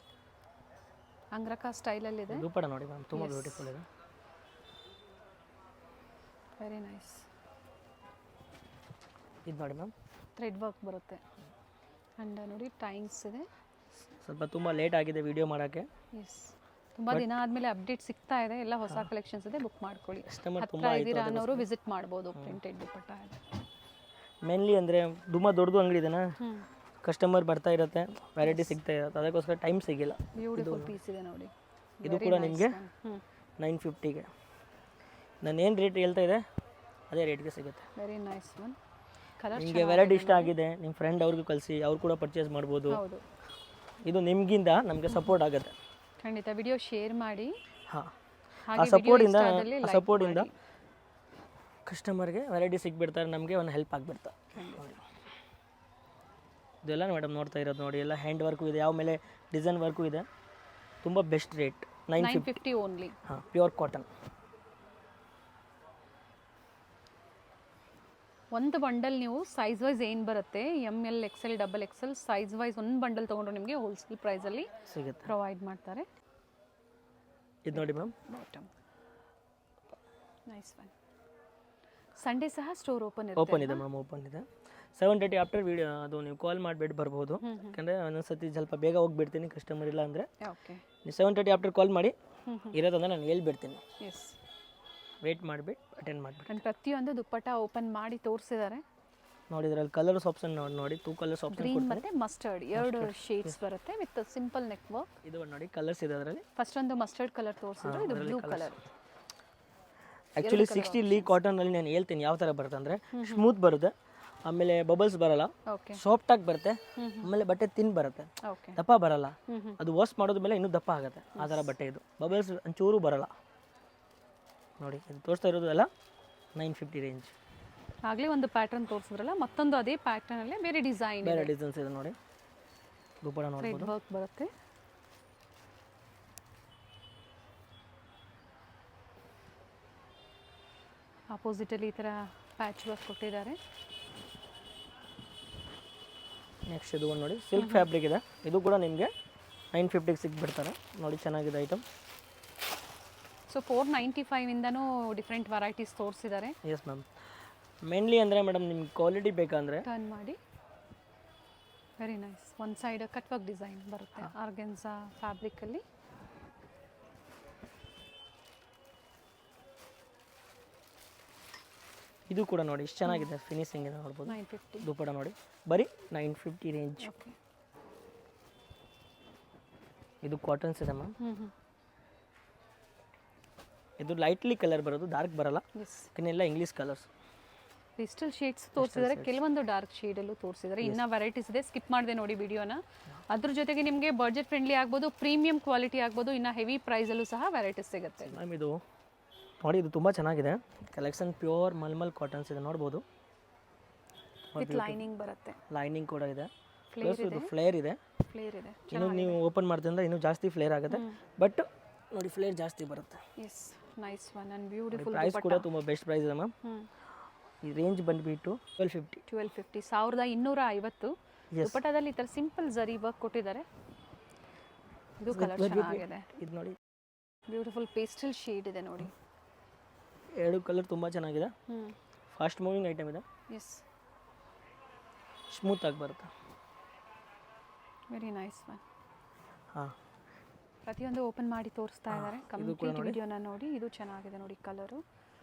ಅಂಗ್ರಕ ಸ್ಟೈಲಲ್ಲಿ ಇದೆ. ದುಪ್ಪಟ ನೋಡಿ ಮ್ಯಾಮ್, ತುಂಬ ಬ್ಯೂಟಿಫುಲ್ ಇದೆ. Very nice. ಇದು ನೋಡಿ ಮ್ಯಾಮ್, ಥ್ರೆಡ್ ವರ್ಕ್ ಬರುತ್ತೆ. ಆ್ಯಂಡ್ ನೋಡಿ ಟೈಮ್ಸ್ ಇದೆ. ಸ್ವಲ್ಪ ತುಂಬ ಲೇಟ್ ಆಗಿದೆ ವಿಡಿಯೋ ಮಾಡೋಕ್ಕೆ. ಎಸ್, ತುಂಬ ದಿನ ಆದಮೇಲೆ ಅಪ್ಡೇಟ್ ಸಿಗ್ತಾ ಇದೆ, ಎಲ್ಲ ಹೊಸ ಕಲೆಕ್ಷನ್ಸ್ ಇದೆ, ಬುಕ್ ಮಾಡ್ಕೊಳ್ಳಿ. ಕಸ್ಟಮರ್ ತುಂಬ ಹತ್ತಿರ ಇದ್ದೀರಾ ಅನ್ನೋರು ವಿಸಿಟ್ ಮಾಡ್ಬೋದು. ಪ್ರಿಂಟೆಡ್ ದುಪ್ಪಟ್ಟ ಇದೆ. ಮೇನ್ಲಿ ಅಂದರೆ ತುಂಬ ದೊಡ್ಡದು ಅಂಗಡಿ ಇದೆನಾ, ಕಸ್ಟಮರ್ ಬರ್ತಾ ಇರುತ್ತೆ, ವೆರೈಟಿ ಸಿಗ್ತಾ ಇರುತ್ತೆ, ಅದಕ್ಕೋಸ್ಕರ ಟೈಮ್ ಸಿಗಿಲ್ಲ. ಬ್ಯೂಟಿಫುಲ್ ಪೀಸ್ ಇದೆ ನೋಡಿ. ಇದು ಕೂಡ ನಿಮಗೆ 950ಗೆ ನಾನು ಏನು ರೇಟ್ ಹೇಳ್ತಾ ಇದೆ ಅದೇ ರೇಟ್ಗೆ ಸಿಗುತ್ತೆ. Very nice one. ಕಲರ್ ನಿಮಗೆ ವೆರೈಟಿ ಇಷ್ಟ ಆಗಿದೆ, ನಿಮ್ಮ ಫ್ರೆಂಡ್ ಅವ್ರಿಗೂ ಕಳಿಸಿ, ಅವ್ರು ಕೂಡ ಪರ್ಚೇಸ್ ಮಾಡ್ಬೋದು. ಹೌದು, ಇದು ನಿಮಗಿಂದ ನಮಗೆ ಸಪೋರ್ಟ್ ಆಗುತ್ತೆ. ಖಂಡಿತ ವಿಡಿಯೋ ಶೇರ್ ಮಾಡಿ. ಹಾಂ, ಆ ಹಾಗೆ ಸಪೋರ್ಟಿಂದ ಕಸ್ಟಮರ್ಗೆ ವೆರೈಟಿ ಸಿಗ್ಬಿಡ್ತಾರೆ, ನಮಗೆ ಒಂದು ಹೆಲ್ಪ್ ಆಗಿಬಿಡ್ತಾರೆ. ನೋಡಿ ಇದೆಲ್ಲ ಮೇಡಮ್ ನೋಡ್ತಾ ಇರೋದು ನೋಡಿ, ಎಲ್ಲ ಹ್ಯಾಂಡ್ ವರ್ಕು ಇದೆ, ಯಾವ ಮೇಲೆ ಡಿಸೈನ್ ವರ್ಕು ಇದೆ. ತುಂಬ ಬೆಸ್ಟ್ ರೇಟ್ 950 ಓನ್ಲಿ. ಹಾಂ, ಪ್ಯೂರ್ ಕಾಟನ್. ಒಂದು ಬಂಡಲ್ ನೀವು ಸೈಜ್ ವೈಸ್ ಏನು ಬರುತ್ತೆ, ML XL XXL size wise ಒಂದು ಬಂಡಲ್ ತೊಗೊಂಡ್ರು ನಿಮಗೆ ಹೋಲ್ಸೇಲ್ ಪ್ರೈಸಲ್ಲಿ ಸಿಗುತ್ತೆ, ಪ್ರೊವೈಡ್ ಮಾಡ್ತಾರೆ. ಇದು ನೋಡಿ ma'am, bottom nice one. Sunday ಸಹ ಸ್ಟೋರ್ ಓಪನ್ ಇದೆ ಮ್ಯಾಮ್, ಓಪನ್ ಇದೆ. 7:30 ಆಫ್ಟರ್ ವಿಡಿಯೋ ಅದು ನೀವು ಕಾಲ್ ಮಾಡಿಬಿಟ್ಟು ಬರ್ಬೋದು, ಯಾಕಂದರೆ ಒಂದೊಂದ್ಸತಿ ಸ್ವಲ್ಪ ಬೇಗ ಹೋಗ್ಬಿಡ್ತೀನಿ, ಕಸ್ಟಮರ್ ಇಲ್ಲ ಅಂದರೆ. ಓಕೆ, ನೀವು 7:30 ಆಫ್ಟರ್ ಕಾಲ್ ಮಾಡಿ, ಇರೋದಂದ್ರೆ ನಾನು ಹೇಳ್ಬಿಡ್ತೀನಿ. ಎಸ್, ವೇಟ್ ಮಾಡಿಬಿಟ್ಟು ಅಟೆಂಡ್ ಮಾಡಿಬಿಟ್ಟು. ನಾನು ಪ್ರತಿಯೊಂದು ದುಪ್ಪಟ್ಟ ಓಪನ್ ಮಾಡಿ ತೋರಿಸಿದ್ದಾರೆ. ನೋಡಿ ಇದರಲ್ಲಿ ಕಲರ್ಸ್ ಆಪ್ಷನ್ ನೋಡಿ, 2 ಕಲರ್ಸ್ ಆಪ್ಷನ್, ಗ್ರೀನ್ ಮತ್ತು ಮಸ್ಟರ್ಡ್ 2 ಶೇಡ್ಸ್ ಬರುತ್ತೆ ವಿತ್ ಸಿಂಪಲ್ ನೆಕ್ ವರ್ಕ್. ಇದು ನೋಡಿ ಕಲರ್ಸ್ ಇದೆ ಅದರಲ್ಲಿ. ಫಸ್ಟ್ ಒಂದು ಮಸ್ಟರ್ಡ್ ಕಲರ್ ತೋರಿಸಿದ್ರು, ಇದು ಬ್ಲೂ ಕಲರ್. ಆ್ಯಕ್ಚುಲಿ 60 ಲೀ ಕಾಟನಲ್ಲಿ ನಾನು ಹೇಳ್ತೀನಿ ಯಾವ ಥರ ಬರುತ್ತೆ ಅಂದರೆ, ಸ್ಮೂತ್ ಬರುತ್ತೆ, ಆಮೇಲೆ ಬಬಲ್ಸ್ ಬರಲ್ಲ, ಓಕೆ, ಸಾಫ್ಟಾಗಿ ಬರುತ್ತೆ, ಆಮೇಲೆ ಬಟ್ಟೆ ತಿನ್ ಬರುತ್ತೆ, ಓಕೆ, ದಪ್ಪ ಬರಲ್ಲ. ಅದು ವಾಶ್ ಮಾಡೋದ ಮೇಲೆ ಇನ್ನೂ ದಪ್ಪ ಆಗುತ್ತೆ, ಆ ಥರ ಬಟ್ಟೆ ಇದು. ಬಬಲ್ಸ್ ಒಂಚೂರು ಬರಲ್ಲ. ನೋಡಿ ಇದು ತೋರಿಸ್ತಾ ಇರೋದು ಎಲ್ಲ 950 ರೇಂಜ್. ಆಗಲೇ ಒಂದು ಪ್ಯಾಟರ್ನ್ ತೋರಿಸಿದ್ರಲ್ಲ, ಮತ್ತೊಂದು ಅದೇ ಪ್ಯಾಟರ್ನಲ್ಲೇ ಬೇರೆ ಡಿಸೈನ್, ಬೇರೆ ಡಿಸೈನ್ಸ್ ಇದೆ ನೋಡಿ. ದುಪ್ಪಟ ಥ್ರೆಡ್ ನೋಡ್ಬೋದು. ವರ್ಕ್ ಬರುತ್ತೆ. ಆಪೋಸಿಟಲ್ಲಿ ಈ ಥರ ಪ್ಯಾಚ್ ವರ್ಕ್ ಕೊಟ್ಟಿದ್ದಾರೆ. ನೆಕ್ಸ್ಟ್ ಇದು ಒಂದು ನೋಡಿ, ಸಿಲ್ಕ್ ಫ್ಯಾಬ್ರಿಕ್ ಇದೆ. ಇದು ಕೂಡ ನಿಮಗೆ 950ಗೆ ಸಿಕ್ಬಿಡ್ತಾರೆ ನೋಡಿ. ಚೆನ್ನಾಗಿದೆ ಐಟಮ್. ಸೊ 495 ಇಂದನೂ ಡಿಫ್ರೆಂಟ್ ವೆರೈಟೀಸ್ ತೋರಿಸಿದ್ದಾರೆ. Yes ma'am. ಮೇನ್ಲಿ ಅಂದರೆ ಮೇಡಮ್ ನಿಮ್ಗೆ ಕ್ವಾಲಿಟಿ ಬೇಕಂದರೆ ಟರ್ನ್ ಮಾಡಿ. Very nice. ಒಂದು ಸೈಡ್ ಕಟ್ ವರ್ಕ್ ಡಿಸೈನ್ ಬರುತ್ತೆ ಆರ್ಗೆನ್ಸಾ ಫ್ಯಾಬ್ರಿಕಲ್ಲಿ. ಇದು ಕೂಡ ನೋಡಿ ಇಷ್ಟು ಚೆನ್ನಾಗಿದೆ, ಫಿನಿಶಿಂಗ್ ಇದೆ ನೋಡ್ಬೋದು. 950. ದುಪ್ಪಟ ನೋಡಿ ಬರೀ 950 ರೇಂಜ್. ಓಕೆ. ಇದು ಕಾಟನ್ಸ್ ಇದೆ ಮ್ಯಾಮ್. ಹ್ಞೂ. ಇದು ಲೈಟ್ಲಿ ಕಲರ್ ಬರೋದು, ಡಾರ್ಕ್ ಬರಲ್ಲ. ಎಸ್. ಯಾಕೆಲ್ಲ ಇಂಗ್ಲೀಷ್ ಕಲರ್ಸ್. ಪೇಸ್ಟಲ್ ಶೇಡ್ಸ್ ತೋರಿಸಿದ್ದಾರೆ, ಕೆಲವೊಂದು ಡಾರ್ಕ್ ಶೇಡಲ್ಲೂ ತೋರಿಸಿದ್ದಾರೆ. ಇನ್ನೂ ವೆರೈಟೀಸ್ ಇದೆ, ಸ್ಕಿಪ್ ಮಾಡಿದೆ ನೋಡಿ ವಿಡಿಯೋನ. ಅದ್ರ ಜೊತೆಗೆ ನಿಮಗೆ ಬಡ್ಜೆಟ್ ಫ್ರೆಂಡ್ಲಿ ಆಗ್ಬೋದು, ಪ್ರೀಮಿಯಂ ಕ್ವಾಲಿಟಿ ಆಗ್ಬೋದು, ಇನ್ನು ಹೆವಿ ಪ್ರೈಸಲ್ಲೂ ಸಹ ವೆರೈಟೀಸ್ ಸಿಗುತ್ತೆ. ಮ್ಯಾಮ್ ಇದು ನೋಡಿ, ಇದು ತುಂಬ ಚೆನ್ನಾಗಿದೆ ಕಲೆಕ್ಷನ್. ಪ್ಯೂರ್ ಮಲ್ಮಲ್ ಕಾಟನ್ಸ್ ಇದೆ ನೋಡ್ಬೋದು. ವಿತ್ ಲೈನಿಂಗ್ ಬರುತ್ತೆ. ಲೈನಿಂಗ್ ಕೂಡ ಇದೆ, ಫ್ಲೇರ್ ಪ್ಲಸ್ ಇದು ಫ್ಲೇರ್ ಇದೆ. ಫ್ಲೇರ್ ಇದೆ. ಇನ್ನು ನೀವು ಓಪನ್ ಮಾಡ್ತಿದ್ರೆ ಇನ್ನೂ ಜಾಸ್ತಿ ಫ್ಲೇರ್ ಆಗುತ್ತೆ, ಬಟ್ ನೋಡಿ ಫ್ಲೇರ್ ಜಾಸ್ತಿ ಬರುತ್ತೆ. Yes, nice one and beautiful. Price ಕೂಡ ತುಂಬ ಬೆಸ್ಟ್ ಪ್ರೈಸ್ ಇದೆ ಮ್ಯಾಮ್. ಹ್ಞೂ. ಈ ರೇಂಜ್ ಬಂದುಬಿಟ್ಟು 1250. 1250. ದುಪಟ್ಟದಲ್ಲಿ ಈ ಥರ ಸಿಂಪಲ್ ಜರಿ ವರ್ಕ್ ಕೊಟ್ಟಿದ್ದಾರೆ. ಇದು ಕಲರ್ ಚೆನ್ನಾಗಿದೆ. ಇದು ನೋಡಿ ಬ್ಯೂಟಿಫುಲ್ ಪೇಸ್ಟಲ್ ಶೇಡ್ ಇದೆ ನೋಡಿ. ಎರಡು ಕಲರ್ ತುಂಬ ಚೆನ್ನಾಗಿದೆ. ಹ್ಞೂ. ಫಾಸ್ಟ್ ಮೂವಿಂಗ್ ಐಟಮ್ ಇದೆ. ಎಸ್, ಸ್ಮೂತ್ ಆಗಿ ಬರುತ್ತೆ. Very nice one. ಹಾಂ, ಪ್ರತಿಯೊಂದು ಓಪನ್ ಮಾಡಿ ತೋರಿಸ್ತಾ ಇದ್ದಾರೆ. ಕಂಪ್ಲೀಟ್ ವಿಡಿಯೋನ ನೋಡಿ. ಇದು ಚೆನ್ನಾಗಿದೆ ನೋಡಿ ಕಲರು.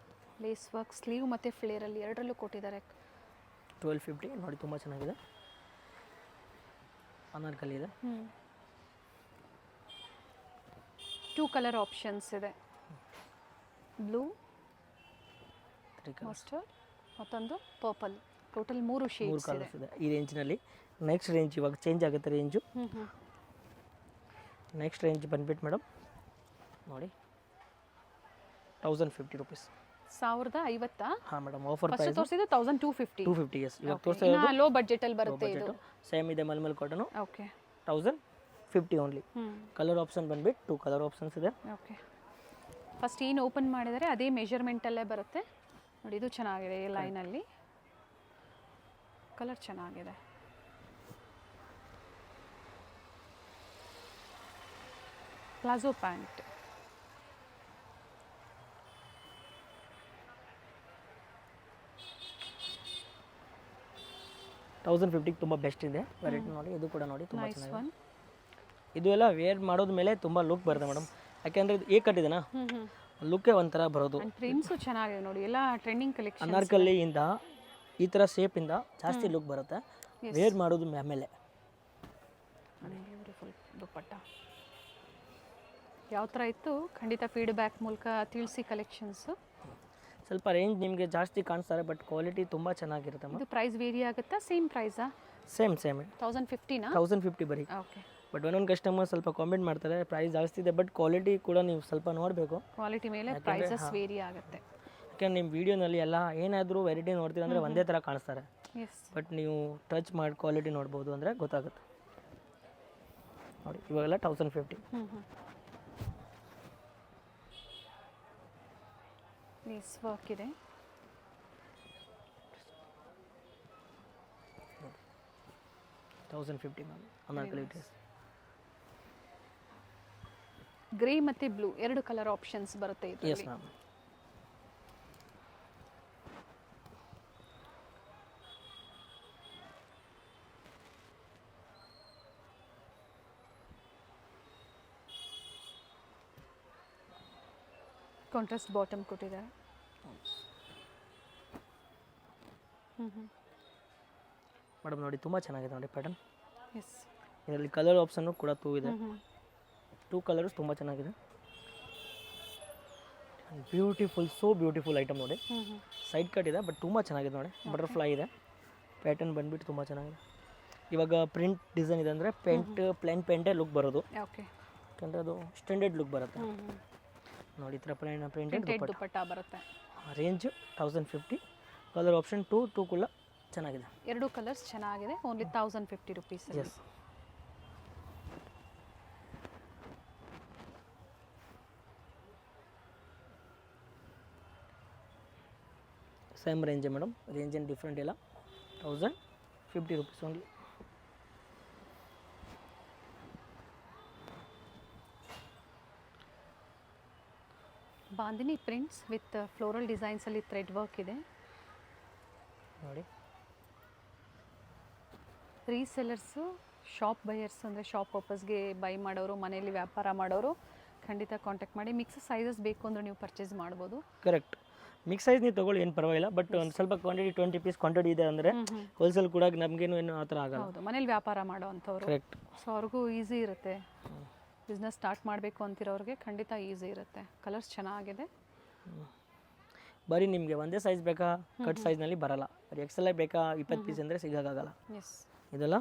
ಲೇಸ್ ವರ್ಕ್ ಸ್ಲೀವ್ ಮತ್ತು ಫ್ಲೇರಲ್ಲಿ ಎರಡರಲ್ಲೂ ಕೊಟ್ಟಿದ್ದಾರೆ. 1250 ನೋಡಿ, ತುಂಬ ಚೆನ್ನಾಗಿದೆ. ಅನಾರ್ಕಲಿ ಇದೆ. 2 ಕಲರ್ ಆಪ್ಷನ್ಸ್ ಇದೆ, ಬ್ಲೂ, 3 ಕಲರ್ಸ್, ಮಸ್ಟರ್ಡ್, ಮತ್ತೊಂದು ಪರ್ಪಲ್. ಟೋಟಲ್ 3 ಶೇಡ್ಸ್ ಇದೆ. ಕಲರ್ಸ್ ಇದೆ ಈ ರೇಂಜ್ನಲ್ಲಿ. ನೆಕ್ಸ್ಟ್ ರೇಂಜ್ ಇವಾಗ ಚೇಂಜ್ ಆಗುತ್ತೆ ರೇಂಜು. ನೆಕ್ಸ್ಟ್ ರೇಂಜ್ ಬಂದ್ಬಿಟ್ಟು ಮೇಡಮ್ ನೋಡಿ 1050 ರುಪೀಸ್. 1050. ಹಾಂ ಮೇಡಮ್, ಆಫರ್ ಫಸ್ಟ್ ಪ್ರೈಸ್ ತೋರಿಸಿದ್ದು 1250. 250. ಎಸ್, ಇವಾಗ ತೋರಿಸ್ತಾ ಇರೋದು ಲೋ ಬಡ್ಜೆಟಲ್ಲಿ ಬರುತ್ತೆ ಇದು. ಸೇಮ್ ಇದೆ mulmul cotton. Okay. 1050 only. Colour option ಬಂದ್ಬಿಟ್ಟು 2 ಕಲರ್ ಆಪ್ಷನ್ಸ್ ಇದೆ. ಓಕೆ. ಫಸ್ಟ್ ಏನು ಓಪನ್ ಮಾಡಿದರೆ ಅದೇ ಮೆಷರ್ಮೆಂಟಲ್ಲೇ ಬರುತ್ತೆ ನೋಡಿ. ಇದು ಚೆನ್ನಾಗಿದೆ, ಈ ಲೈನಲ್ಲಿ ಕಲರ್ ಚೆನ್ನಾಗಿದೆ. Palazzo pant. $1050 ತುಂಬ ಬೆಸ್ಟ್ ಇದೆ ವೆರೈಟಿ ನೋಡಿ. ಇದು ಕೂಡ ನೋಡಿ ತುಂಬ ನೈಸ್ ಚೆನ್ನಾಗಿದೆ. ಒನ್. ಇದು ಎಲ್ಲ ವೇರ್ ಮಾಡೋದ ಮೇಲೆ ತುಂಬ ಲುಕ್ ಬರುತ್ತೆ ಮೇಡಮ್. ಯಾಕೆಂದರೆ ಇದು ಏಕ್ ಕಟ್ಟಿದೆನಾ, ಲುಕ್ಕೇ ಒಂಥರ ಬರೋದು. ಆ್ಯಂಡ್ ಪ್ರಿಂಟ್ಸು ಚೆನ್ನಾಗಿದೆ ನೋಡಿ, ಎಲ್ಲ ಟ್ರೆಂಡಿಂಗ್ ಕಲೆಕ್ಷನ್. ಅನಾರ್ಕಲಿಯಿಂದ ಈ ಥರ ಶೇಪಿಂದ ಜಾಸ್ತಿ ಲುಕ್ ಬರುತ್ತೆ ವೇರ್ ಮಾಡೋದು ಮೇಲೆ. ಬ್ಯೂಟಿಫುಲ್ ದುಪ್ಪಟ್ಟ. ಯಾವ ಥರ ಇತ್ತು ಖಂಡಿತ ಫೀಡ್ಬ್ಯಾಕ್ ಮೂಲಕ ತಿಳಿಸಿ ಕಲೆಕ್ಷನ್ಸು. ಸ್ವಲ್ಪ ರೇಂಜ್ ನಿಮಗೆ ಜಾಸ್ತಿ ಕಾಣಿಸ್ತಾರೆ, ಬಟ್ ಕ್ವಾಲಿಟಿ ತುಂಬ ಚೆನ್ನಾಗಿರುತ್ತೆ. ಇದು ಪ್ರೈಸ್ ವೇರಿ ಆಗುತ್ತಾ? ಸೇಮ್ ಪ್ರೈಸಾ? ಸೇಮ್ 1050ನಾ? 1050 ಬರೀ. ಓಕೆ. ಬಟ್ ಒಂದೊಂದು ಕಸ್ಟಮರ್ ಸ್ವಲ್ಪ ಕಾಮೆಂಟ್ ಮಾಡ್ತಾರೆ ಪ್ರೈಸ್ ಜಾಸ್ತಿ ಇದೆ, ಬಟ್ ಕ್ವಾಲಿಟಿ ಕೂಡ ನೀವು ಸ್ವಲ್ಪ ನೋಡಬೇಕು. ಕ್ವಾಲಿಟಿ ಮೇಲೆ ಪ್ರೈಸಸ್ ವೇರಿ ಆಗುತ್ತೆ. ಯಾಕೆಂದ್ರೆ ನಿಮ್ಮ ವೀಡಿಯೋನಲ್ಲಿ ಎಲ್ಲ ಏನಾದರೂ ವೆರೈಟಿ ನೋಡ್ತೀರ ಅಂದರೆ ಒಂದೇ ಥರ ಕಾಣಿಸ್ತಾರೆ, ಎಸ್. ಬಟ್ ನೀವು ಟಚ್ ಮಾಡಿ ಕ್ವಾಲಿಟಿ ನೋಡ್ಬೋದು ಅಂದರೆ ಗೊತ್ತಾಗುತ್ತೆ ನೋಡಿ. ಇವಾಗೆಲ್ಲ 1050. ಲೇಸ್ ವರ್ಕ್ ಇದೆ. Ma'am Anarkali dress. ಗ್ರೇ ಮತ್ತು ಬ್ಲೂ ಎರಡು ಕಲರ್ ಆಪ್ಷನ್ಸ್ ಬರುತ್ತೆ ಎಸ್ ಇದರಲ್ಲಿ. ಮ್ಯಾಮ್. ಕಾಂಟ್ರಾಸ್ಟ್ ಬಾಟಮ್ ಕೊಟ್ಟಿದ್ದಾರೆ. ಮೇಡಮ್ ನೋಡಿ ತುಂಬ ಚೆನ್ನಾಗಿದೆ ನೋಡಿ ಪ್ಯಾಟರ್ನ್. ಎಸ್. ಇದರಲ್ಲಿ ಕಲರ್ ಆಪ್ಷನ್ನು ಕೂಡ 2 ಇದೆ. 2 ಕಲರ್ಸ್ ತುಂಬ ಚೆನ್ನಾಗಿದೆ. ಬ್ಯೂಟಿಫುಲ್, ಸೋ ಬ್ಯೂಟಿಫುಲ್ ಐಟಮ್ ನೋಡಿ. ಸೈಡ್ ಕಟ್ ಇದೆ ಬಟ್ ತುಂಬ ಚೆನ್ನಾಗಿದೆ ನೋಡಿ. ಬಟರ್ಫ್ಲೈ ಇದೆ. ಪ್ಯಾಟರ್ನ್ ಬಂದ್ಬಿಟ್ಟು ತುಂಬ ಚೆನ್ನಾಗಿದೆ. ಇವಾಗ ಪ್ರಿಂಟ್ ಡಿಸೈನ್ ಇದೆ ಅಂದರೆ ಪ್ಲೇನ್ ಪೇಂಟೇ ಲುಕ್ ಬರೋದು. ಓಕೆ. ಯಾಕಂದರೆ ಅದು ಸ್ಟ್ಯಾಂಡರ್ಡ್ ಲುಕ್ ಬರುತ್ತೆ. ನೋಡಿ ಈ ಥರ ಪ್ರಿಂಟೆಡ್ ಪ್ರಿಂಟೆಡ್ ದುಪಟ್ಟ ಬರುತ್ತೆ. ರೇಂಜ್ 1050. ಕಲರ್ ಆಪ್ಷನ್ ಟೂ ಕೂಡ ಚೆನ್ನಾಗಿದೆ. ಎರಡು ಕಲರ್ಸ್ ಚೆನ್ನಾಗಿದೆ. Only 1050 rupees. Yes. Same range madam, range ಏನು ಡಿಫ್ರೆಂಟ್ ಇಲ್ಲ. 1050 rupees only. Bandhani prints with floral ಡಿಸೈನ್ಸಲ್ಲಿ ಥ್ರೆಡ್ ವರ್ಕ್ ಇದೆ ನೋಡಿ. ರೀಸೆಲ್ಲರ್ಸು, ಶಾಪ್ ಬಯರ್ಸ್ ಅಂದರೆ ಶಾಪ್ ಪರ್ಪಸ್ಗೆ ಬೈ ಮಾಡೋರು, ಮನೆಯಲ್ಲಿ ವ್ಯಾಪಾರ ಮಾಡೋರು ಖಂಡಿತ ಕಾಂಟ್ಯಾಕ್ಟ್ ಮಾಡಿ. ಮಿಕ್ಸ್ ಸೈಜಸ್ ಬೇಕು ಅಂದರೆ ನೀವು ಪರ್ಚೇಸ್ ಮಾಡ್ಬೋದು. ಕರೆಕ್ಟ್. ಮಿಕ್ಸ್ ಸೈಜ್ ನೀವು ತೊಗೊಳ್ಳಿ, ಏನು ಪರವಾಗಿಲ್ಲ. ಬಟ್ ಒಂದು ಸ್ವಲ್ಪ ಕ್ವಾಂಟಿಟಿ 20 ಪೀಸ್ ಕ್ವಾಂಟಿಟಿ ಇದೆ ಅಂದರೆ ಹೋಲ್ಸೇಲ್ ಕೂಡ ನಮಗೇನು ಏನು ಆ ಥರ ಆಗಲ್ಲ. ಹೌದು, ಮನೇಲಿ ವ್ಯಾಪಾರ ಮಾಡೋ ಅಂಥವ್ರು. ಕರೆಕ್ಟ್. ಸೊ ಅವ್ರಿಗೂ ಈಸಿ ಇರುತ್ತೆ. ಬಿಸ್ನೆಸ್ ಸ್ಟಾರ್ಟ್ ಮಾಡಬೇಕು ಅಂತಿರೋರಿಗೆ ಖಂಡಿತ ಈಸಿ ಇರುತ್ತೆ. ಕಲರ್ಸ್ ಚೆನ್ನಾಗಿದೆ. ಬರೀ ನಿಮಗೆ ಒಂದೇ ಸೈಜ್ ಬೇಕಾ, ಕಟ್ ಸೈಜ್ನಲ್ಲಿ ಬರಲ್ಲ. ಬರೀ ಎಕ್ಸೆಲ್ ಬೇಕಾ 20 ಪೀಸ್ ಅಂದರೆ ಸಿಗೋಕ್ಕಾಗಲ್ಲ. ಎಸ್. ಇದೆಲ್ಲ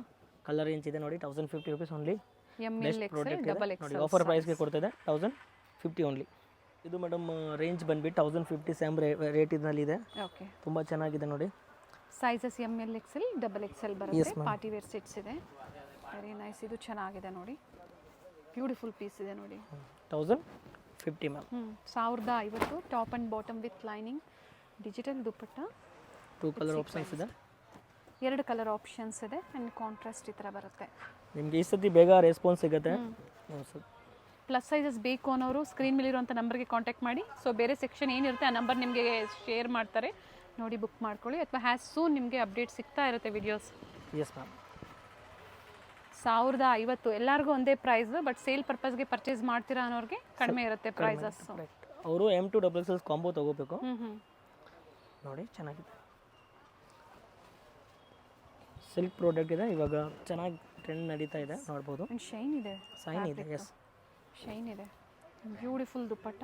ಕಲರ್ ರೇಂಜ್ ಇದೆ ನೋಡಿ. 1050 rupees only. ML XL double ನೋಡಿ ಎಕ್ಸೆಲ್ ಆಫರ್ ಪ್ರೈಸ್ಗೆ ಕೊಡ್ತಿದೆ 1050 ಓನ್ಲಿ. ಇದು ಮೇಡಮ್ ರೇಂಜ್ ಬಂದ್ಬಿಟ್ಟು 1050 ಸೇಮ್ ರೇಟ್ ಇದರಲ್ಲಿದೆ. ಓಕೆ. ತುಂಬ ಚೆನ್ನಾಗಿದೆ ನೋಡಿ. Sizes ML XL double XL ಬರುತ್ತೆ. ಪಾರ್ಟಿ ವೇರ್ ಸೆಟ್ಸ್ ಇದೆ. Very nice. ಇದು ಚೆನ್ನಾಗಿದೆ ನೋಡಿ. ಬ್ಯೂಟಿಫುಲ್ ಪೀಸ್ ಇದೆ ನೋಡಿ. 1050 ma'am. 1050. Top and bottom with lining, digital dupatta. 2 colour options ಇದೆ. 2 ಕಲರ್ ಆಪ್ಷನ್ಸ್ ಇದೆ ಆ್ಯಂಡ್ ಕಾಂಟ್ರಾಸ್ಟ್ ಈ ಥರ ಬರುತ್ತೆ. ನಿಮಗೆ ಈ ಸತಿ ಬೇಗ ರೆಸ್ಪಾನ್ಸ್ ಸಿಗುತ್ತೆ. ಪ್ಲಸ್ ಸೈಜಸ್ ಬೇಕು ಅನ್ನೋರು ಸ್ಕ್ರೀನ್ ಮೇಲೆ ಇರುವಂಥ ನಂಬರ್ಗೆ ಕಾಂಟ್ಯಾಕ್ಟ್ ಮಾಡಿ. ಸೊ ಬೇರೆ ಸೆಕ್ಷನ್ ಏನಿರುತ್ತೆ ಆ ನಂಬರ್ ನಿಮಗೆ ಶೇರ್ ಮಾಡ್ತಾರೆ, ನೋಡಿ ಬುಕ್ ಮಾಡ್ಕೊಳ್ಳಿ. ಅಥವಾ ಹ್ಯಾಸ್ ಸೂನ್ ನಿಮಗೆ ಅಪ್ಡೇಟ್ ಸಿಗ್ತಾ ಇರುತ್ತೆ ವಿಡಿಯೋಸ್. Yes ma'am. 1050 ಎಲ್ಲರಿಗೂ ಒಂದೇ ಪ್ರೈಸ್. ಬಟ್ ಸೇಲ್ ಪರ್ಪಸ್ಗೆ ಪರ್ಚೇಸ್ ಮಾಡ್ತೀರಾ ಅನ್ನೋರಿಗೆ ಕಡಿಮೆ ಇರುತ್ತೆ ಪ್ರೈಸಸ್. ಅವರು M2 XXL ಕಾಂಬೋ ತೊಗೋಬೇಕು. ನೋಡಿ ಚೆನ್ನಾಗಿದೆ. ಸಿಲ್ಕ್ ಪ್ರಾಡಕ್ಟ್ ಇದೆ, ಇವಾಗ ಚೆನ್ನಾಗಿ ಟ್ರೆಂಡ್ ನಡೀತಾ ಇದೆ, ನೋಡ್ಬೋದು. ಶೈನ್ ಇದೆ. ಶೈನ್ ಇದೆ. ಎಸ್, ಶೈನ್ ಇದೆ. ಬ್ಯೂಟಿಫುಲ್ ದುಪ್ಪಟ್ಟ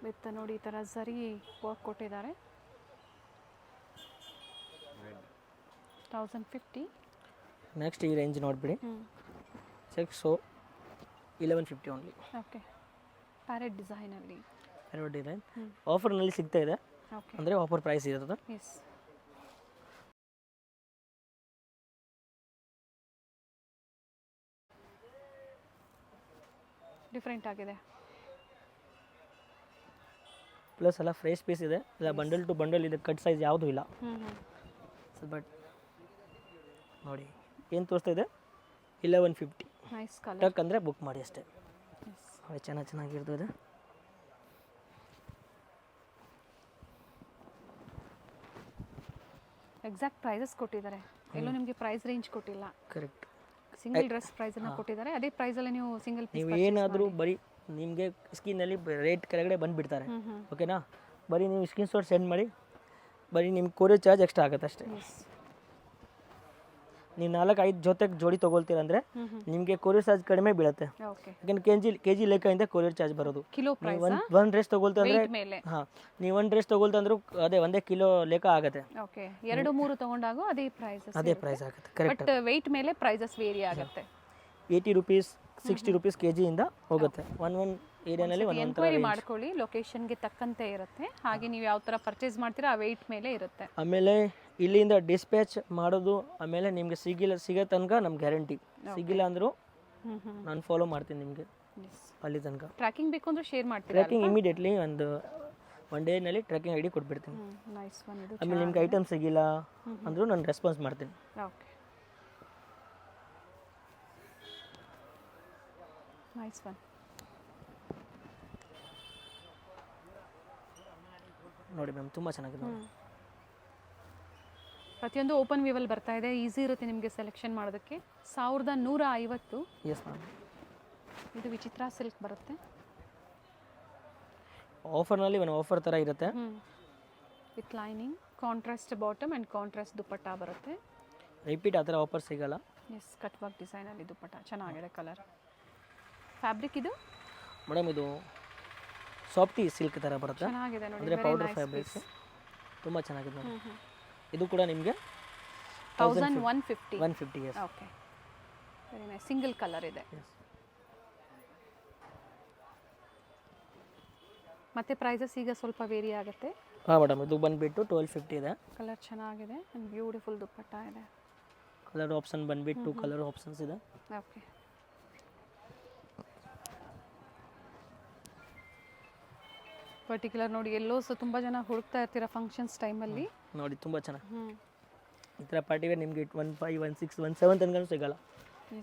ವಿತ್ ನೋಡಿ ಈ ಥರ ಝರಿ ವರ್ಕ್ ಕೊಟ್ಟಿದ್ದಾರೆ. 1050. ನೆಕ್ಸ್ಟ್ ಈ ರೇಂಜ್ ನೋಡಿಬಿಡಿ. So 1150 only. ಓಕೆ. ಪ್ಯಾರೆಟ್ ಡಿಸೈನಲ್ಲಿ. ಪ್ಯಾರೆಟ್ ಡಿಸೈನ್ ಆಫರ್ನಲ್ಲಿ ಸಿಗ್ತಾ ಇದೆ. ಓಕೆ. ಅಂದರೆ ಆಫರ್ ಪ್ರೈಸ್ ಇರ್ತದೆ. ಎಸ್. ಡಿಫ್ರೆಂಟ್ ಆಗಿದೆ. ಪ್ಲಸ್ ಎಲ್ಲ ಫ್ರೆಶ್ ಪೀಸ್ ಇದೆ. ಇಲ್ಲ ಬಂಡಲ್ ಟು ಬಂಡಲ್ ಇದೆ, ಕಟ್ ಸೈಜ್ ಯಾವುದೂ ಇಲ್ಲ. ಬಟ್ ನೋಡಿ ಏನು ತೋರಿಸ್ತಾ ಇದೆ 1150. Nice colour. ಟಕ್ ಅಂದರೆ ಬುಕ್ ಮಾಡಿ ಅಷ್ಟೇ. ನೋಡಿ ಚೆನ್ನಾಗಿರ್ತದೆ. ಎಕ್ಸಾಕ್ಟ್ ಪ್ರೈಸಸ್ ಕೊಟ್ಟಿದ್ದಾರೆ, ಎಲ್ಲೂ ನಿಮಗೆ ಪ್ರೈಸ್ ರೇಂಜ್ ಕೊಟ್ಟಿಲ್ಲ. ಕರೆಕ್ಟ್. ಸಿಂಗಲ್ ಡ್ರೆಸ್ ಪ್ರೈಸನ್ನು ಕೊಟ್ಟಿದ್ದಾರೆ. ಅದೇ ಪ್ರೈಸಲ್ಲಿ ನೀವು ಸಿಂಗಲ್ ಪೀಸ್ ನೀವು ಏನಾದರೂ ಬರೀ ನಿಮಗೆ ಸ್ಕ್ರೀನಲ್ಲಿ ರೇಟ್ ಕೆಳಗಡೆ ಬಂದುಬಿಡ್ತಾರೆ. ಓಕೆನಾ? ಬರೀ ನೀವು ಸ್ಕ್ರೀನ್ ಶಾಟ್ ಸೆಂಡ್ ಮಾಡಿ, ಬರೀ ನಿಮ್ಮ ಕೊರಿಯರ್ ಚಾರ್ಜ್ ಎಕ್ಸ್ಟ್ರಾ ಆಗುತ್ತೆ ಅಷ್ಟೇ. ನೀವು 4-5 ಜೊತೆಗೆ ಜೋಡಿ ತೊಗೊಳ್ತೀರ ಅಂದರೆ ನಿಮಗೆ ಕೊರಿಯರ್ ಚಾರ್ಜ್ ಕಡಿಮೆ ಬೀಳುತ್ತೆ. ಯಾಕಂದ್ರೆ ಕೆಜಿ ಲೆಕ್ಕದಿಂದ ಕೊರಿಯರ್ ಚಾರ್ಜ್ ಬರೋದು. Kilo price. ಒಂದು ಡ್ರೆಸ್ ತೊಗೊಳ್ತಾ ಅಂದರೆ ಹಾಂ, ನೀವು ಒಂದು ಡ್ರೆಸ್ ತೊಗೊಳ್ತಾ ಅಂದ್ರೂ ಅದೇ 1 ಕಿಲೋ ಲೆಕ್ಕ ಆಗುತ್ತೆ. ಓಕೆ. 2-3 ತೊಗೊಂಡಾಗ ಅದೇ ಪ್ರೈಸ್ ಆಗುತ್ತೆ. ಕರೆಕ್ಟ್. ಬಟ್ ವೆಯ್ಟ್ ಮೇಲೆ ಪ್ರೈಸಸ್ ವೇರಿ ಆಗುತ್ತೆ. 80 ರೂಪೀಸ್ 60 ರೂಪೀಸ್ ಕೆಜಿಯಿಂದ ಹೋಗುತ್ತೆ. ಒಂದು ಏರಿಯಾನಲ್ಲಿ ಎನ್ಕ್ವೈರಿ ಮಾಡ್ಕೊಳ್ಳಿ, ಲೊಕೇಶನ್ಗೆ ತಕ್ಕಂತೆ ಇರುತ್ತೆ. ಹಾಗೆ ನೀವು ಯಾವ ಥರ ಪರ್ಚೇಸ್ ಮಾಡ್ತೀರಾ ಆ ವೆಯ್ಟ್ ಮೇಲೆ ಇರುತ್ತೆ. ಆಮೇಲೆ ಇಲ್ಲಿಂದ ಡಿಸ್ಪ್ಯಾಚ್ ಮಾಡೋದು, ಆಮೇಲೆ ನಿಮಗೆ ಸಿಗೋ ತನಕ ನಮ್ಮ ಗ್ಯಾರಂಟಿ. ಸಿಗಿಲ್ಲ ಅಂದರೂ ನಾನು ಫಾಲೋ ಮಾಡ್ತೀನಿ ನಿಮಗೆ ಅಲ್ಲಿ ತನಕ. ಟ್ರ್ಯಾಕಿಂಗ್ ಬೇಕು ಅಂದರೆ ಶೇರ್ ಮಾಡ್ತೀರಾ? ಟ್ರ್ಯಾಕಿಂಗ್ ಇಮಿಡಿಯೇಟ್ಲಿ ಒನ್ ಡೇನಲ್ಲಿ ಟ್ರ್ಯಾಕಿಂಗ್ ID ಕೊಟ್ಬಿಡ್ತೀನಿ. Nice one. ಇದು ಆಮೇಲೆ ನಿಮ್ಗೆ ಐಟಮ್ ಸಿಗಿಲ್ಲ ಅಂದರೂ ನಾನು ರೆಸ್ಪಾನ್ಸ್ ಮಾಡ್ತೀನಿ. ಓಕೆ. Nice one. ನೋಡಿ ಮ್ಯಾಮ್, ತುಂಬ ಚೆನ್ನಾಗಿದೆ. ಪ್ರತಿಯೊಂದು ಓಪನ್ ವ್ಯೂವಲ್ಲಿ ಬರ್ತಾ ಇದೆ. ಈಸಿ ಇರುತ್ತೆ ನಿಮಗೆ ಸೆಲೆಕ್ಷನ್ ಮಾಡೋದಕ್ಕೆ. 1150. Yes ma'am. ಇದು ವಿಚಿತ್ರ ಸಿಲ್ಕ್ ಬರುತ್ತೆ. ಆಫರ್ನಲ್ಲಿ ಒಂದು ಆಫರ್ ಥರ ಇರುತ್ತೆ. With lining, contrast bottom and contrast dupatta ಬರುತ್ತೆ. ರಿಪೀಟ್ ಆ ಥರ ಆಫರ್ ಸಿಗಲ್ಲ. ಎಸ್, ಕಟ್ ವರ್ಕ್ ಡಿಸೈನಲ್ಲಿ ದುಪ್ಪಟ್ಟ ಚೆನ್ನಾಗಿದೆ. ಕಲರ್ ಫ್ಯಾಬ್ರಿಕ್ ಇದು ಮೇಡಮ್, ಇದು ಸಾಫ್ಟಿ ಸಿಲ್ಕ್ ಥರ ಬರುತ್ತೆ. ಚೆನ್ನಾಗಿದೆ ನೋಡಿ. ಅಂದರೆ ಪೌಡರ್ ಫ್ಯಾಬ್ರಿಕ್ಸ್ ತುಂಬ ಚೆನ್ನಾಗಿದೆ ನೋಡಿ. ಇದು ಕೂಡ ನಿಮಗೆ 1150. 150. Yes. Okay. Very nice. Single colour ಇದೆ. ಮತ್ತು ಪ್ರೈಸಸ್ ಈಗ ಸ್ವಲ್ಪ ವೇರಿ ಆಗುತ್ತೆ. ಹಾಂ ಮೇಡಮ್, ಇದು ಬಂದುಬಿಟ್ಟು 1250 ಇದೆ. ಕಲರ್ ಚೆನ್ನಾಗಿದೆ ಆ್ಯಂಡ್ ಬ್ಯೂಟಿಫುಲ್ ದುಪ್ಪಟ್ಟ ಇದೆ. ಕಲರ್ ಆಪ್ಷನ್ ಬಂದುಬಿಟ್ಟು ಕಲರ್ ಆಪ್ಷನ್ಸ್ ಇದೆ. ಓಕೆ, ಪರ್ಟಿಕ್ಯುಲರ್ ನೋಡಿ ಎಲ್ಲೋ ತುಂಬ ಜನ ಹುಡುಕ್ತಾ ಇರ್ತೀರ ಫಂಕ್ಷನ್ಸ್ ಟೈಮಲ್ಲಿ. ನೋಡಿ ತುಂಬ ಚೆನ್ನಾಗಿ ಈ ಥರ ಪಾರ್ಟಿಗೆ ನಿಮಗೆ 15, 16, 17 ತನಕ ಸಿಗಲ್ಲ.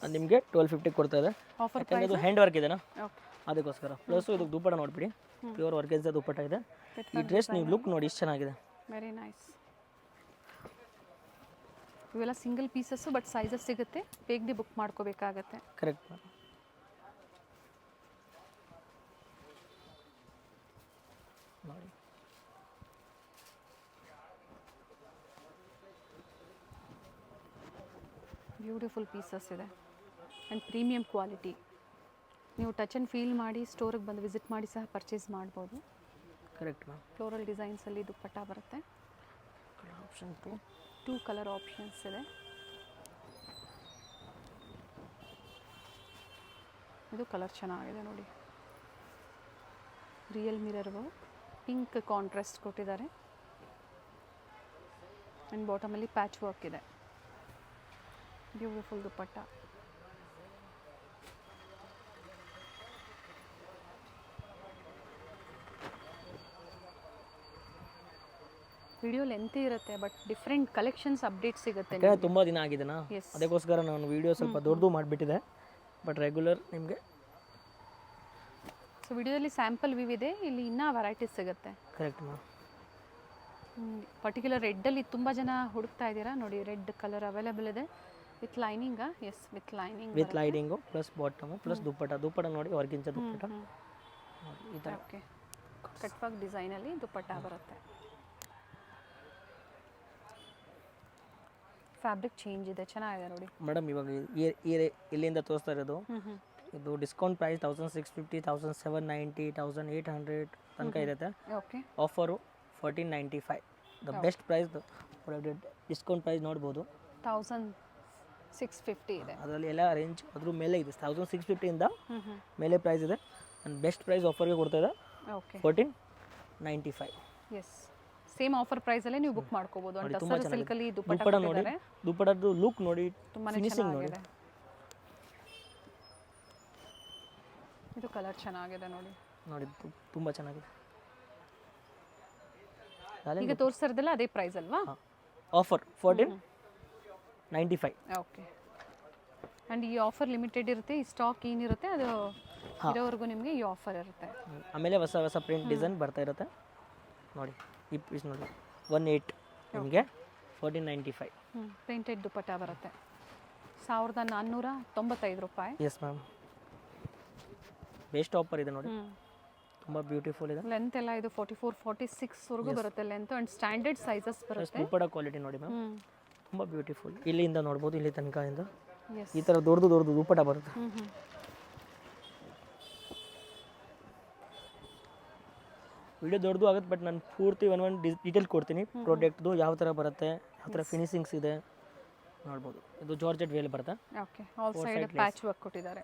ಅದು ನಿಮಗೆ 1250 ಕೊಡ್ತಾ ಇದೆ. ಆಫರ್ ಯಾಕಂದರೆ ಇದು ಹ್ಯಾಂಡ್ ವರ್ಕ್ ಇದೆನಾ, ಓಕೆ, ಅದಕ್ಕೋಸ್ಕರ. ಪ್ಲಸ್ ಇದು ದುಪ್ಪಟ ನೋಡಿಬಿಡಿ, ಪ್ಯೂರ್ ವರ್ಕೆನ್ಸ ದುಪ್ಪಟ ಇದೆ. ಈ ಡ್ರೆಸ್ ನೀವು ಲುಕ್ ನೋಡಿ ಇಷ್ಟು ಚೆನ್ನಾಗಿದೆ. Very nice. ಇವೆಲ್ಲ ಸಿಂಗಲ್ ಪೀಸಸ್ಸು, ಬಟ್ ಸೈಜಸ್ ಸಿಗುತ್ತೆ, ಬೇಗನೆ ಬುಕ್ ಮಾಡ್ಕೋಬೇಕಾಗತ್ತೆ. Correct ma'am. ನೋಡಿ ಬ್ಯೂಟಿಫುಲ್ ಪೀಸಸ್ ಇದೆ ಆ್ಯಂಡ್ ಪ್ರೀಮಿಯಂ ಕ್ವಾಲಿಟಿ. ನೀವು ಟಚ್ ಆ್ಯಂಡ್ ಫೀಲ್ ಮಾಡಿ ಸ್ಟೋರಿಗೆ ಬಂದು ವಿಸಿಟ್ ಮಾಡಿ ಸಹ ಪರ್ಚೇಸ್ ಮಾಡ್ಬೋದು. Correct ma'am. ಫ್ಲೋರಲ್ ಡಿಸೈನ್ಸಲ್ಲಿ ದುಪ್ಪಟ್ಟ ಬರುತ್ತೆ. ಆಪ್ಷನ್ 2 ಕಲರ್ ಆಪ್ಷನ್ಸ್ ಇದೆ. ಇದು ಕಲರ್ ಚೆನ್ನಾಗಿದೆ ನೋಡಿ, ರಿಯಲ್ ಮಿರರ್ ಪಿಂಕ್ ಕಾಂಟ್ರಾಸ್ಟ್ ಕೊಟ್ಟಿದ್ದಾರೆ ಆ್ಯಂಡ್ ಬಾಟಮಲ್ಲಿ ಪ್ಯಾಚ್ ವರ್ಕ್ ಇದೆ. ಬ್ಯೂಟಿಫುಲ್ ದುಪ್ಪಟ್ಟ. ವಿಡಿಯೋ ಲೆಂತಿ ಇರುತ್ತೆ, ಬಟ್ ಡಿಫ್ರೆಂಟ್ ಕಲೆಕ್ಷನ್ಸ್ ಅಪ್ಡೇಟ್ ಸಿಗುತ್ತೆ. ತುಂಬ ದಿನ ಆಗಿದೆನಾ, Yes. ಅದಕ್ಕೋಸ್ಕರ ನಾನು ವಿಡಿಯೋ ಸ್ವಲ್ಪ ದೊಡ್ಡದು ಮಾಡಿಬಿಟ್ಟಿದೆ. ಬಟ್ ರೆಗ್ಯುಲರ್ ನಿಮಗೆ ಸೊ ವಿಡಿಯೋದಲ್ಲಿ ಸ್ಯಾಂಪಲ್ ವ್ಯೂ ಇದೆ, ಇಲ್ಲಿ ಇನ್ನೂ ವೆರೈಟೀಸ್ ಸಿಗುತ್ತೆ. Correct ma'am. ಪರ್ಟಿಕ್ಯುಲರ್ ರೆಡ್ಡಲ್ಲಿ ತುಂಬ ಜನ ಹುಡುಕ್ತಾ ಇದ್ದೀರಾ ನೋಡಿ, ರೆಡ್ ಕಲರ್ ಅವೈಲೇಬಲ್ ಇದೆ ವಿತ್ ಲೈನಿಂಗಾ? Yes, with lining. With lining plus bottom plus dupatta. Dupatta ನೋಡಿ ವರ್ಕಿಂಚ ದುಪ್ಪಟ ನೋಡಿ ಈ ಥರ. ಓಕೆ, ಕಟ್ ವರ್ಕ್ ಡಿಸೈನಲ್ಲಿ ದುಪ್ಪಟ್ಟ ಬರುತ್ತೆ. ಫ್ಯಾಬ್ರಿಕ್ ಚೇಂಜ್ ಇದೆ, ಚೆನ್ನಾಗಿದೆ ನೋಡಿ ಮೇಡಮ್. ಇವಾಗ ಇಲ್ಲಿಂದ ತೋರಿಸ್ತಾ ಇರೋದು ಇದು ಡಿಸ್ಕೌಂಟ್ ಪ್ರೈಸ್ 1650, 1790, 1800 ತನಕ ಇರುತ್ತೆ. Okay, offer 1495. The best price discount price ನೋಡ್ಬೋದು. 1650 ಇದೆ. ಅದರಲ್ಲಿ ಎಲ್ಲ ರೇಂಜ್ ಅದ್ರ ಮೇಲೆ ಇದೆ. 1650ಇಂದ ಮೇಲೆ ಪ್ರೈಸ್ ಇದೆ. ಆ್ಯಂಡ್ ಬೆಸ್ಟ್ ಪ್ರೈಸ್ ಆಫರ್ಗೆ ಕೊಡ್ತಾ ಇದೆ ಓಕೆ, 1495. ಎಸ್, ಸೇಮ್ ಆಫರ್ ಪ್ರೈಸಲ್ಲೇ ನೀವು ಬುಕ್ ಮಾಡ್ಕೋಬೋದು. ನೋಡಿ, ಅಂತ ತುಂಬಾ ಟಸರ್ ಸಿಲ್ಕಲ್ಲಿ ದುಪ್ಪಟ್ಟ ದುಪ್ಪಟ ನೋಡಿ, ಕೊಟ್ಟಿದ್ದಾರೆ, ದುಪ್ಪಟದ್ದು ಲುಕ್ ನೋಡಿ, ತುಂಬಾನೇ ಫಿನಿಶಿಂಗ್ ನೋಡಿ. ಚೆನ್ನಾಗಿದೆ. ಇದು ಕಲರ್ ಚೆನ್ನಾಗಿದೆ ನೋಡಿ. ನೋಡಿ ತುಂಬ ಚೆನ್ನಾಗಿದೆ. ಈಗ ತೋರಿಸ್ತಿರೋದಲ್ಲ ಅದೇ ಪ್ರೈಸ್ ಅಲ್ವಾ? ಆಫರ್ 1495. ಓಕೆ, ಆ್ಯಂಡ್ ಈ ಆಫರ್ ಲಿಮಿಟೆಡ್ ಇರುತ್ತೆ. ಈ ಸ್ಟಾಕ್ ಏನಿರುತ್ತೆ ಅದು ಇರೋವರೆಗೂ ನಿಮಗೆ ಈ ಆಫರ್ ಇರುತ್ತೆ. ಆಮೇಲೆ ಹೊಸ ಹೊಸ ಪ್ರಿಂಟ್ ಡಿಸೈನ್ ಬರ್ತಾ ಇರುತ್ತೆ ನೋಡಿ. ಈ ಪೀಸ್ ನೋಡಿ 18 ನಿಮಗೆ 1495. ಪ್ರಿಂಟೆಡ್ ದುಪ್ಪಟ್ಟ ಬರುತ್ತೆ 1495 ರೂಪಾಯಿ. ಎಸ್ ಮ್ಯಾಮ್, ಬೆಸ್ಟ್ ಆಫರ್ ಇದೆ ನೋಡಿ, ತುಂಬ ಬ್ಯೂಟಿಫುಲ್ ಇದೆ. ಲೆಂತ್ ಎಲ್ಲ ಇದು 44, 46 ವರೆಗೂ ಬರುತ್ತೆ ಲೆಂತ್, ಆ್ಯಂಡ್ ಸ್ಟ್ಯಾಂಡರ್ಡ್ ಸೈಜಸ್ ಬರುತ್ತೆ. ದುಪ್ಪಟ ಕ್ವಾಲಿಟಿ ನೋಡಿ ಮ್ಯಾಮ್, ತುಂಬ ಬ್ಯೂಟಿಫುಲ್. ಇಲ್ಲಿಂದ ನೋಡ್ಬೋದು, ಇಲ್ಲಿ ತನಕದಿಂದ ಎಸ್, ಈ ಥರ ದೊಡ್ಡದು ದುಪ್ಪಟ ಬರುತ್ತೆ. ವಿಡಿಯೋ ದೊಡ್ಡದು ಆಗುತ್ತೆ, ಬಟ್ ನಾನು ಪೂರ್ತಿ ಒಂದು ಡೀಟೇಲ್ ಕೊಡ್ತೀನಿ. ಪ್ರಾಡಕ್ಟ್ದು ಯಾವ ಥರ ಬರುತ್ತೆ, ಯಾವ ಥರ ಫಿನಿಶಿಂಗ್ಸ್ ಇದೆ ನೋಡ್ಬೋದು. ಇದು ಜಾರ್ಜೆಟ್ ವೇಲ್ ಬರುತ್ತೆ. Okay, all side patch work ಕೊಟ್ಟಿದ್ದಾರೆ.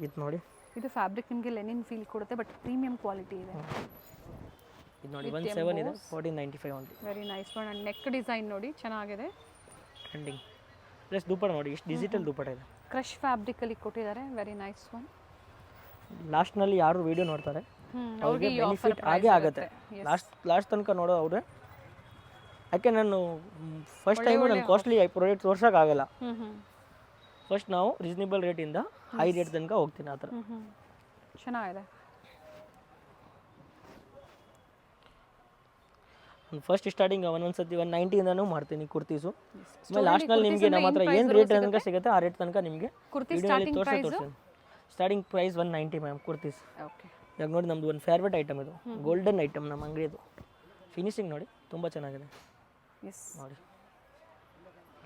ಇದು ನೋಡಿ, ಇದು ಫ್ಯಾಬ್ರಿಕ್ ನಿಮಗೆ ಲೆನಿನ್ ಫೀಲ್ ಕೊಡುತ್ತೆ, ಬಟ್ ಪ್ರೀಮಿಯಂ ಕ್ವಾಲಿಟಿ ಇದೆ. ಇದು ನೋಡಿ 17 ಇದೆ, 1495 only. Very nice one. And neck design ನೋಡಿ ಚೆನ್ನಾಗಿದೆ, ಟ್ರೆಂಡಿಂಗ್. ಪ್ಲಸ್ ದುಪ್ಪಟ ನೋಡಿ, ಇಷ್ಟು ಡಿಜಿಟಲ್ ದುಪ್ಪಟ ಇದೆ. ಕ್ರಶ್ ಫ್ಯಾಬ್ರಿಕಲ್ಲಿ ಕೊಟ್ಟಿದ್ದಾರೆ, ವೆರಿ ನೈಸ್ ಒನ್. ಲಾಸ್ಟ್ನಲ್ಲಿ ಯಾರು ವಿಡಿಯೋ ನೋಡ್ತಾರೆ ಅವ್ರಿಗೆ ಬೆನಿಫಿಟ್ ಆಗೇ ಆಗುತ್ತೆ. ಲಾಸ್ಟ್ ತನಕ ನೋಡೋ ಅವ್ರೆ. ಯಾಕೆ ನಾನು ಫಸ್ಟ್ ಟೈಮು ನಾನು ಕಾಸ್ಟ್ಲಿ ಪ್ರಾಡಕ್ಟ್ ತೋರ್ಸೋಕ್ಕಾಗಲ್ಲ. ಫಸ್ಟ್ ನಾವು ರೀಸನೇಬಲ್ ರೇಟಿಂದ ಹೈ ರೇಟ್ ತನಕ ಹೋಗ್ತೀನಿ ಆ ಥರ. ಚೆನ್ನಾಗಿದೆ. ಫಸ್ಟ್ ಸ್ಟಾರ್ಟಿಂಗ್ ಒಂದೊಂದ್ಸತಿ 190ಇಂದನೂ ಮಾಡ್ತೀನಿ ಕುರ್ತೀಸು. ಆಮೇಲೆ ಲಾಸ್ಟ್ನಲ್ಲಿ ನಿಮಗೆ ನಮ್ಮ ಹತ್ರ ಏನು ರೇಟ್ ತನಕ ಸಿಗುತ್ತೆ ಆ ರೇಟ್ ತನಕ ನಿಮಗೆ ವಿಡಿಯೋಲಿ ತೋರಿಸ್ತೀನಿ. Starting price 190 ma'am kurtis. Okay, ಇವಾಗ ನೋಡಿ ನಮ್ಮದು ಒಂದು ಫೇವ್ರೇಟ್ ಐಟಮ್ ಇದು, ಗೋಲ್ಡನ್ ಐಟಮ್ ನಮ್ಮ ಅಂಗಡಿದು. ಫಿನಿಶಿಂಗ್ ನೋಡಿ ತುಂಬ ಚೆನ್ನಾಗಿದೆ ಎಸ್ ನೋಡಿ,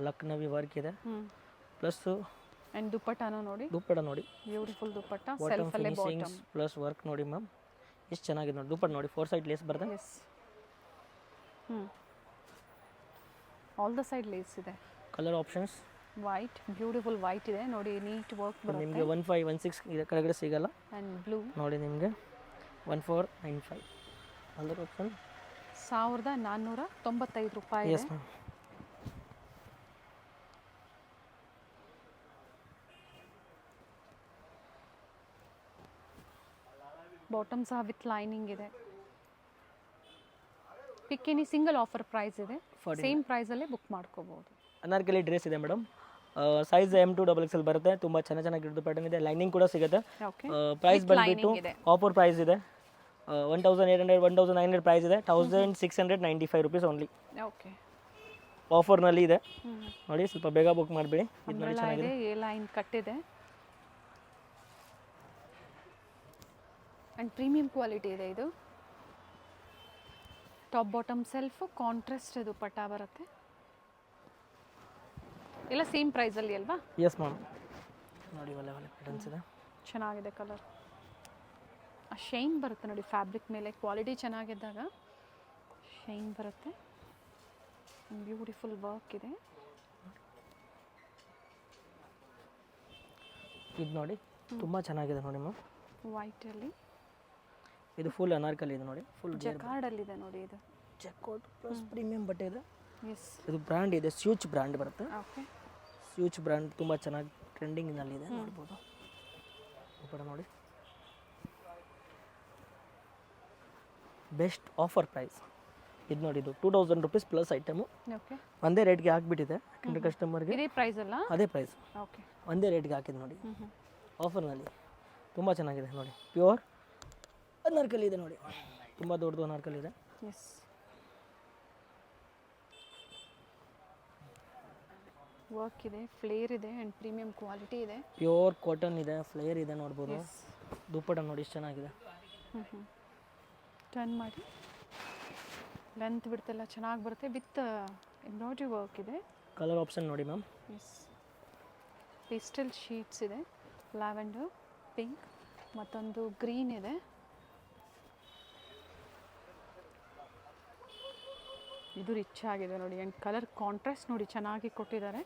ಲಕ್ನವಿ ವರ್ಕ್ ಇದೆ. ಪ್ಲಸ್ಸು ಆ್ಯಂಡ್ ದುಪ್ಪಟ್ಟನೂ ನೋಡಿ, ದುಪ್ಪಟ ನೋಡಿ, ಬ್ಯೂಟಿಫುಲ್ ದುಪ್ಪಟ್ಟ, ಬಾಟಮ್ ಸೆಲ್ಫಲ್ಲೇ ಫಿನಿಶಿಂಗ್ಸ್ ಪ್ಲಸ್ ವರ್ಕ್ ನೋಡಿ ಮ್ಯಾಮ್, ಎಷ್ಟು ಚೆನ್ನಾಗಿದೆ ನೋಡಿ. ದುಪ್ಪಟ ನೋಡಿ, 4 ಸೈಡ್ ಲೇಸ್ ಬರುತ್ತೆ. Yes, all the side lace ಇದೆ. Colour options white beautiful white ಇದೆ ನೋಡಿ, ನೀಟ್ ವರ್ಕ್ ಬರುತ್ತೆ. ನಿಮಗೆ 1516 ಕೆಳಗಡೆ ಸಿಗಲ್ಲ. ಆ್ಯಂಡ್ ಬ್ಲೂ ನೋಡಿ ನಿಮಗೆ 1495 ಅದರ ಆಪ್ಷನ್ 1495 ರೂಪಾಯಿ. Yes ma'am. ಬಾಟಮ್ ಸಹ ವಿತ್ ಲೈನಿಂಗ್ ಇದೆ. ಪಿಕ್ಕಿನಿ ಸಿಂಗಲ್ ಆಫರ್ ಪ್ರೈಸ್ ಇದೆ, ಸೇಮ್ ಪ್ರೈಸಲ್ಲೇ ಬುಕ್ ಮಾಡ್ಕೋಬೋದು. ಅನಾರ್ಕಲಿ ಡ್ರೆಸ್ ಇದೆ ಮೇಡಮ್, ಸೈಜ್ M2 XXL ಬರುತ್ತೆ. ತುಂಬ ಚೆನ್ನಾಗಿರೋದು ಪ್ಯಾಟರ್ನ್ ಇದೆ, ಲೈನಿಂಗ್ ಕೂಡ ಸಿಗುತ್ತೆ. ಓಕೆ, ಪ್ರೈಸ್ ಬಂದುಬಿಟ್ಟು ಇದೆ. ಆಫರ್ ಪ್ರೈಸ್ ಇದೆ 1800 1900 ಪ್ರೈಸ್ ಇದೆ, 1695 ರುಪೀಸ್ ಓನ್ಲಿ. ಓಕೆ, ಆಫರ್ನಲ್ಲಿ ಇದೆ ನೋಡಿ, ಸ್ವಲ್ಪ ಬೇಗ ಬುಕ್ ಮಾಡಿಬಿಡಿ. ಇದು ನೋಡಿ ಇದೆ, ಚೆನ್ನಾಗಿದೆ, ಎ ಲೈನ್ ಕಟ್ಟಿದೆ ಆ್ಯಂಡ್ ಪ್ರೀಮಿಯಂ ಕ್ವಾಲಿಟಿ ಇದೆ. ಇದು top bottom self contrast dupatta ಬರುತ್ತೆ. ಎಲ್ಲ ಸೇಮ್ ಪ್ರೈಸಲ್ಲಿ ಅಲ್ವಾ? Yes ma'am. ನೋಡಿ ಒಳ್ಳೆ ಪ್ಯಾಟರ್ನ್ಸ್ ಇದೆ, ಚೆನ್ನಾಗಿದೆ ಕಲರ್. ಆ ಶೈನ್ ಬರುತ್ತೆ ನೋಡಿ ಫ್ಯಾಬ್ರಿಕ್ ಮೇಲೆ, ಕ್ವಾಲಿಟಿ ಚೆನ್ನಾಗಿದ್ದಾಗ ಶೈನ್ ಬರುತ್ತೆ. ಬ್ಯೂಟಿಫುಲ್ ವರ್ಕ್ ಇದೆ. ಇದು ನೋಡಿ ತುಂಬ ಚೆನ್ನಾಗಿದೆ ನೋಡಿ ಮ್ಯಾಮ್, ವೈಟಲ್ಲಿ ಇದು ಫುಲ್ ಅನಾರ್ಕಲಿ ಇದೆ ನೋಡಿ, ಫುಲ್ ಜಕಾರ್ಡಲ್ಲಿದೆ ನೋಡಿ. ಇದು ಚೆಕ್ಔಟ್ ಪ್ಲಸ್ ಪ್ರೀಮಿಯಂ ಬಟ್ಟೆ ಇದೆ. ಎಸ್, ಇದು ಬ್ರ್ಯಾಂಡ್ ಇದೆ, ಸ್ಯೂಚ್ ಬ್ರ್ಯಾಂಡ್ ಬರುತ್ತೆ. ಓಕೆ, ಸ್ಯೂಚ್ ಬ್ರ್ಯಾಂಡ್ ತುಂಬ ಚೆನ್ನಾಗಿ ಟ್ರೆಂಡಿಂಗ್ನಲ್ಲಿದೆ, ನೋಡ್ಬೋದು. ಬಡ ನೋಡಿ, ಬೆಸ್ಟ್ ಆಫರ್ ಪ್ರೈಸ್ ಇದು ನೋಡಿ. ಇದು 2000 ರುಪೀಸ್ ಪ್ಲಸ್ ಐಟಮು, ಓಕೆ, ಒಂದೇ ರೇಟ್ಗೆ ಹಾಕ್ಬಿಟ್ಟಿದೆ. ಯಾಕಂದರೆ ಕಸ್ಟಮರ್ಗೆ ಇದೇ ಪ್ರೈಸ್ ಅಲ್ಲ? ಅದೇ ಪ್ರೈಸ್, ಓಕೆ, ಒಂದೇ ರೇಟ್ಗೆ ಹಾಕಿದ್ದು ನೋಡಿ ಆಫರ್ನಲ್ಲಿ. ತುಂಬ ಚೆನ್ನಾಗಿದೆ ನೋಡಿ, ಪ್ಯೂರ್ ಅನಾರ್ಕಲಿ ಇದೆ ನೋಡಿ, ತುಂಬ ದೊಡ್ಡದು ಅನಾರ್ಕಲಿ ಇದೆ. ಎಸ್, ವರ್ಕ್ ಇದೆ, ಫ್ಲೇರ್ ಇದೆ ಆ್ಯಂಡ್ ಪ್ರೀಮಿಯಂ ಕ್ವಾಲಿಟಿ ಇದೆ. ಪ್ಯೂರ್ ಕಾಟನ್ ಇದೆ, ಫ್ಲೇರ್ ಇದೆ, ನೋಡ್ಬೋದು. ದುಪ್ಪಟ ನೋಡಿ ಎಷ್ಟು ಚೆನ್ನಾಗಿದೆ. ಟರ್ನ್ ಮಾಡಿ, ಲೆಂತ್ ಬಿಡ್ತೆಲ್ಲ ಚೆನ್ನಾಗಿ ಬರುತ್ತೆ, ವಿತ್ ಎಂಬ್ರಾಯ್ಡ್ರಿ ವರ್ಕ್ ಇದೆ. ಕಲರ್ ಆಪ್ಷನ್ ನೋಡಿ ಮ್ಯಾಮ್. ಎಸ್, ಪೇಸ್ಟಲ್ ಶೀಟ್ಸ್ ಇದೆ, ಲ್ಯಾವೆಂಡರ್, ಪಿಂಕ್, ಮತ್ತೊಂದು ಗ್ರೀನ್ ಇದೆ. ಇದು ರಿಚ್ ಆಗಿದೆ ನೋಡಿ, ಆ್ಯಂಡ್ ಕಲರ್ ಕಾಂಟ್ರಾಸ್ಟ್ ನೋಡಿ ಚೆನ್ನಾಗಿ ಕೊಟ್ಟಿದ್ದಾರೆ.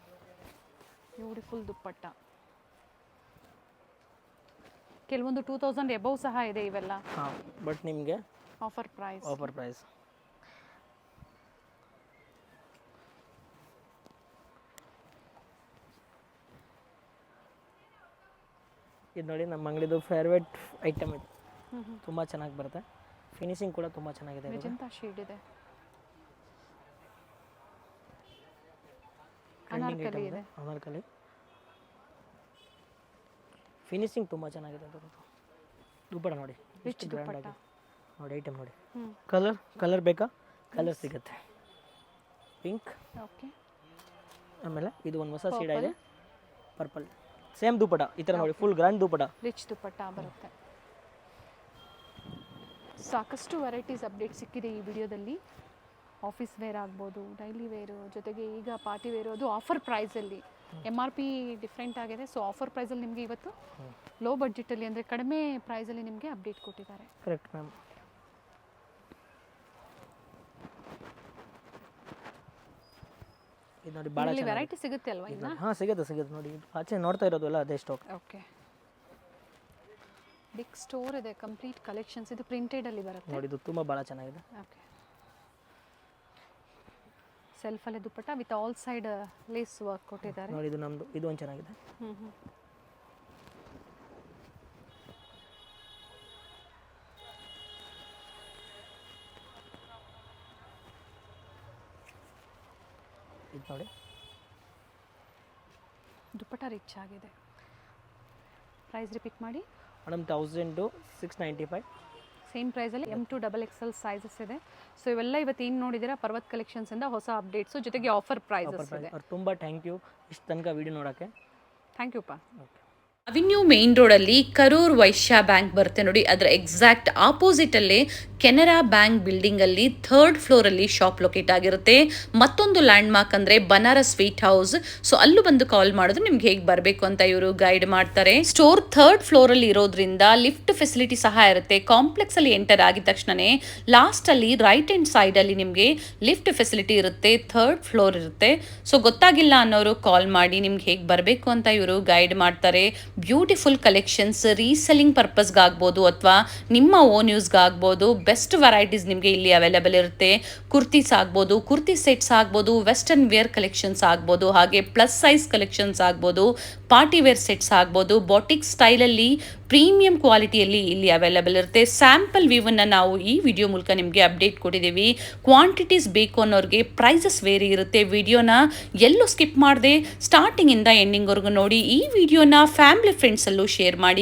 ಬ್ಯೂಟಿಫುಲ್ ದುಪ್ಪಟ್ಟ. ಕೆಲವೊಂದು 2000 ಎಬವ್ ಸಹ ಇದೆ ಇವೆಲ್ಲ. ಹಾಂ, ಬಟ್ ನಿಮಗೆ ಆಫರ್ ಪ್ರೈಸ್. Offer price. ಇದು ನೋಡಿ, ನಮ್ಮ ಅಂಗಡಿದು ಫೇವ್ರೇಟ್ ಐಟಮ್ ಇದು, ತುಂಬ ಚೆನ್ನಾಗಿ ಬರುತ್ತೆ. ಫಿನಿಶಿಂಗ್ ಕೂಡ ತುಂಬ ಚೆನ್ನಾಗಿದೆ. ಮೆಜೆಂಟಾ ಶೇಡ್ ಇದೆ, ಅನಾರ್ಕಲಿ ಇದೆ. ಅನಾರ್ಕಲಿ ಫಿನಿಶಿಂಗ್ ತುಂಬ ಚೆನ್ನಾಗಿದೆ. ದುಪ್ಪಟ ನೋಡಿ, ರಿಚ್ ದುಪ್ಪಟ್ಟ ನೋಡಿ, ಐಟಮ್ ನೋಡಿ. ಕಲರ್ ಬೇಕಾ? ಕಲರ್ ಸಿಗುತ್ತೆ. ಪಿಂಕ್, ಓಕೆ, ಆಮೇಲೆ ಇದು ಒಂದು ಹೊಸ ಸೀಡ ಇದೆ, ಪರ್ಪಲ್. ಸೇಮ್ ದುಪ್ಪಟ ಈ ಥರ ನೋಡಿ, ಫುಲ್ ಗ್ರ್ಯಾಂಡ್ ದುಪ್ಪಟ, ರಿಚ್ ದುಪ್ಪಟ್ಟ ಬರುತ್ತೆ. ಸಾಕಷ್ಟು ವೆರೈಟೀಸ್ ಅಪ್ಡೇಟ್ ಸಿಕ್ಕಿದೆ ಈ ವಿಡಿಯೋದಲ್ಲಿ. ಆಫೀಸ್ ವೇರ್ ಆಗ್ಬೋದು, ಡೈಲಿ ವೇರು, ಜೊತೆಗೆ ಈಗ ಪಾರ್ಟಿ ವೇರು, ಅದು ಆಫರ್ ಪ್ರೈಸಲ್ಲಿ. MRP ಡಿಫ್ರೆಂಟ್ ಆಗಿದೆ. ಸೊ ಆಫರ್ ಪ್ರೈಸಲ್ಲಿ ನಿಮಗೆ ಇವತ್ತು ಲೋ ಬಡ್ಜೆಟಲ್ಲಿ ಅಂದರೆ ಕಡಿಮೆ ಪ್ರೈಸಲ್ಲಿ ನಿಮಗೆ ಅಪ್ಡೇಟ್ ಕೊಟ್ಟಿದ್ದಾರೆ. Correct ma'am. ಇದು ನೋಡಿ, ಭಾಳ ವೆರೈಟಿ ಸಿಗುತ್ತೆ ಅಲ್ವಾ ಇನ್ನು? ಹಾಂ, ಸಿಗುತ್ತೆ ನೋಡಿ. ಆಚೆ ನೋಡ್ತಾ ಇರೋದಲ್ಲ ಅದೇ ಸ್ಟಾಕ್. ಓಕೆ, ಬಿಗ್ ಸ್ಟೋರ್ ಇದೆ, ಕಂಪ್ಲೀಟ್ ಕಲೆಕ್ಷನ್ಸ್. ಇದು ಪ್ರಿಂಟೆಡಲ್ಲಿ ಬರುತ್ತೆ ನೋಡಿ, ಇದು ತುಂಬ ಭಾಳ ಚೆನ್ನಾಗಿದೆ. ಓಕೆ, ಸೆಲ್ಫಲ್ಲೇ dupatta with all side lace work ಕೊಟ್ಟಿದ್ದಾರೆ ನೋಡಿ. ಇದು ನಮ್ಮದು, ಇದು ಒಂದು ಚೆನ್ನಾಗಿದೆ. ಇದು ನೋಡಿ, ದುಪ್ಪಟ್ಟ ರಿಚ್ ಆಗಿದೆ. ಪ್ರೈಸ್ ರಿಪೀಟ್ ಮಾಡಿ ಮೇಡಮ್. 1695. ಸೇಮ್ ಪ್ರೈಸಲ್ಲಿ M2 XXL ಸೈಜಸ್ ಇದೆ. ಸೊ ಇವೆಲ್ಲ ಇವತ್ತು ಏನು ನೋಡಿದ್ದೀರಾ ಪರ್ವತ್ ಕಲೆಕ್ಷನ್ಸಿಂದ ಹೊಸ ಅಪ್ಡೇಟ್ಸು, ಜೊತೆಗೆ ಆಫರ್ ಪ್ರೈಸಸ್ ಇದೆ. ತುಂಬ ಥ್ಯಾಂಕ್ ಯು ಇಷ್ಟು ತನಕ ವಿಡಿಯೋ ನೋಡೋಕ್ಕೆ. ಥ್ಯಾಂಕ್ ಯು ಪಾ. ಓಕೆ. ಅವೆನ್ಯೂ ಮೇನ್ ರೋಡಲ್ಲಿ ಕರೂರ್ ವೈಶ್ಯ ಬ್ಯಾಂಕ್ ಬರುತ್ತೆ ನೋಡಿ, ಅದರ ಎಕ್ಸಾಕ್ಟ್ ಆಪೋಸಿಟಲ್ಲೇ ಕೆನರಾ ಬ್ಯಾಂಕ್ ಬಿಲ್ಡಿಂಗ್ ಅಲ್ಲಿ 3rd ಫ್ಲೋರ್ ಅಲ್ಲಿ ಶಾಪ್ ಲೊಕೇಟ್ ಆಗಿರುತ್ತೆ. ಮತ್ತೊಂದು ಲ್ಯಾಂಡ್ ಮಾರ್ಕ್ ಅಂದ್ರೆ ಬನಾರಸ್ ಸ್ವೀಟ್ ಹೌಸ್. ಸೊ ಅಲ್ಲೂ ಬಂದು ಕಾಲ್ ಮಾಡಿದ್ರೆ ನಿಮ್ಗೆ ಹೇಗೆ ಬರಬೇಕು ಅಂತ ಇವರು ಗೈಡ್ ಮಾಡ್ತಾರೆ. ಸ್ಟೋರ್ 3rd ಫ್ಲೋರ್ ಅಲ್ಲಿ ಇರೋದ್ರಿಂದ ಲಿಫ್ಟ್ ಫೆಸಿಲಿಟಿ ಸಹ ಇರುತ್ತೆ. ಕಾಂಪ್ಲೆಕ್ಸ್ ಅಲ್ಲಿ ಎಂಟರ್ ಆಗಿದ ತಕ್ಷಣನೇ ಲಾಸ್ಟ್ ಅಲ್ಲಿ ರೈಟ್ ಹ್ಯಾಂಡ್ ಸೈಡ್ ಅಲ್ಲಿ ನಿಮ್ಗೆ ಲಿಫ್ಟ್ ಫೆಸಿಲಿಟಿ ಇರುತ್ತೆ. 3rd ಫ್ಲೋರ್ ಇರುತ್ತೆ. ಸೊ ಗೊತ್ತಾಗಿಲ್ಲ ಅನ್ನೋರು ಕಾಲ್ ಮಾಡಿ ನಿಮ್ಗೆ ಹೇಗೆ ಬರಬೇಕು ಅಂತ ಇವರು ಗೈಡ್ ಮಾಡ್ತಾರೆ. ಬ್ಯೂಟಿಫುಲ್ ಕಲೆಕ್ಷನ್ಸ್ ರೀಸೆಲ್ಲಿಂಗ್ ಪರ್ಪಸ್ಗಾಗ್ಬೋದು ಅಥವಾ ನಿಮ್ಮ ಓನ್ ಯೂಸ್ಗಾಗ್ಬೋದು ಬೆಸ್ಟ್ ವೆರೈಟೀಸ್ ನಿಮಗೆ ಇಲ್ಲಿ ಅವೈಲೇಬಲ್ ಇರುತ್ತೆ. ಕುರ್ತೀಸ್ ಆಗ್ಬೋದು, ಕುರ್ತಿ ಸೆಟ್ಸ್ ಆಗ್ಬೋದು, ವೆಸ್ಟರ್ನ್ ವೇರ್ ಕಲೆಕ್ಷನ್ಸ್ ಆಗ್ಬೋದು, ಹಾಗೆ ಪ್ಲಸ್ ಸೈಜ್ ಕಲೆಕ್ಷನ್ಸ್ ಆಗ್ಬೋದು, ಪಾರ್ಟಿ ವೇರ್ ಸೆಟ್ಸ್ ಆಗ್ಬೋದು, ಬಾಟಿಕ್ ಸ್ಟೈಲಲ್ಲಿ ಪ್ರೀಮಿಯಂ ಕ್ವಾಲಿಟಿಯಲ್ಲಿ ಇಲ್ಲಿ ಅವೈಲೇಬಲ್ ಇರುತ್ತೆ. ಸ್ಯಾಂಪಲ್ ವ್ಯೂವನ್ನು ನಾವು ಈ ವಿಡಿಯೋ ಮೂಲಕ ನಿಮಗೆ ಅಪ್ಡೇಟ್ ಕೊಟ್ಟಿದ್ದೀವಿ. ಕ್ವಾಂಟಿಟೀಸ್ ಬೇಕು ಅನ್ನೋರಿಗೆ ಪ್ರೈಸಸ್ ವೇರಿ ಇರುತ್ತೆ. ವಿಡಿಯೋನ ಎಲ್ಲೂ ಸ್ಕಿಪ್ ಮಾಡದೆ ಸ್ಟಾರ್ಟಿಂಗಿಂದ ಎಂಡಿಂಗ್ವರೆಗೂ ನೋಡಿ. ಈ ವಿಡಿಯೋನ ಫ್ಯಾಮಿಲಿ ಫ್ರೆಂಡ್ಸಲ್ಲೂ ಶೇರ್ ಮಾಡಿ.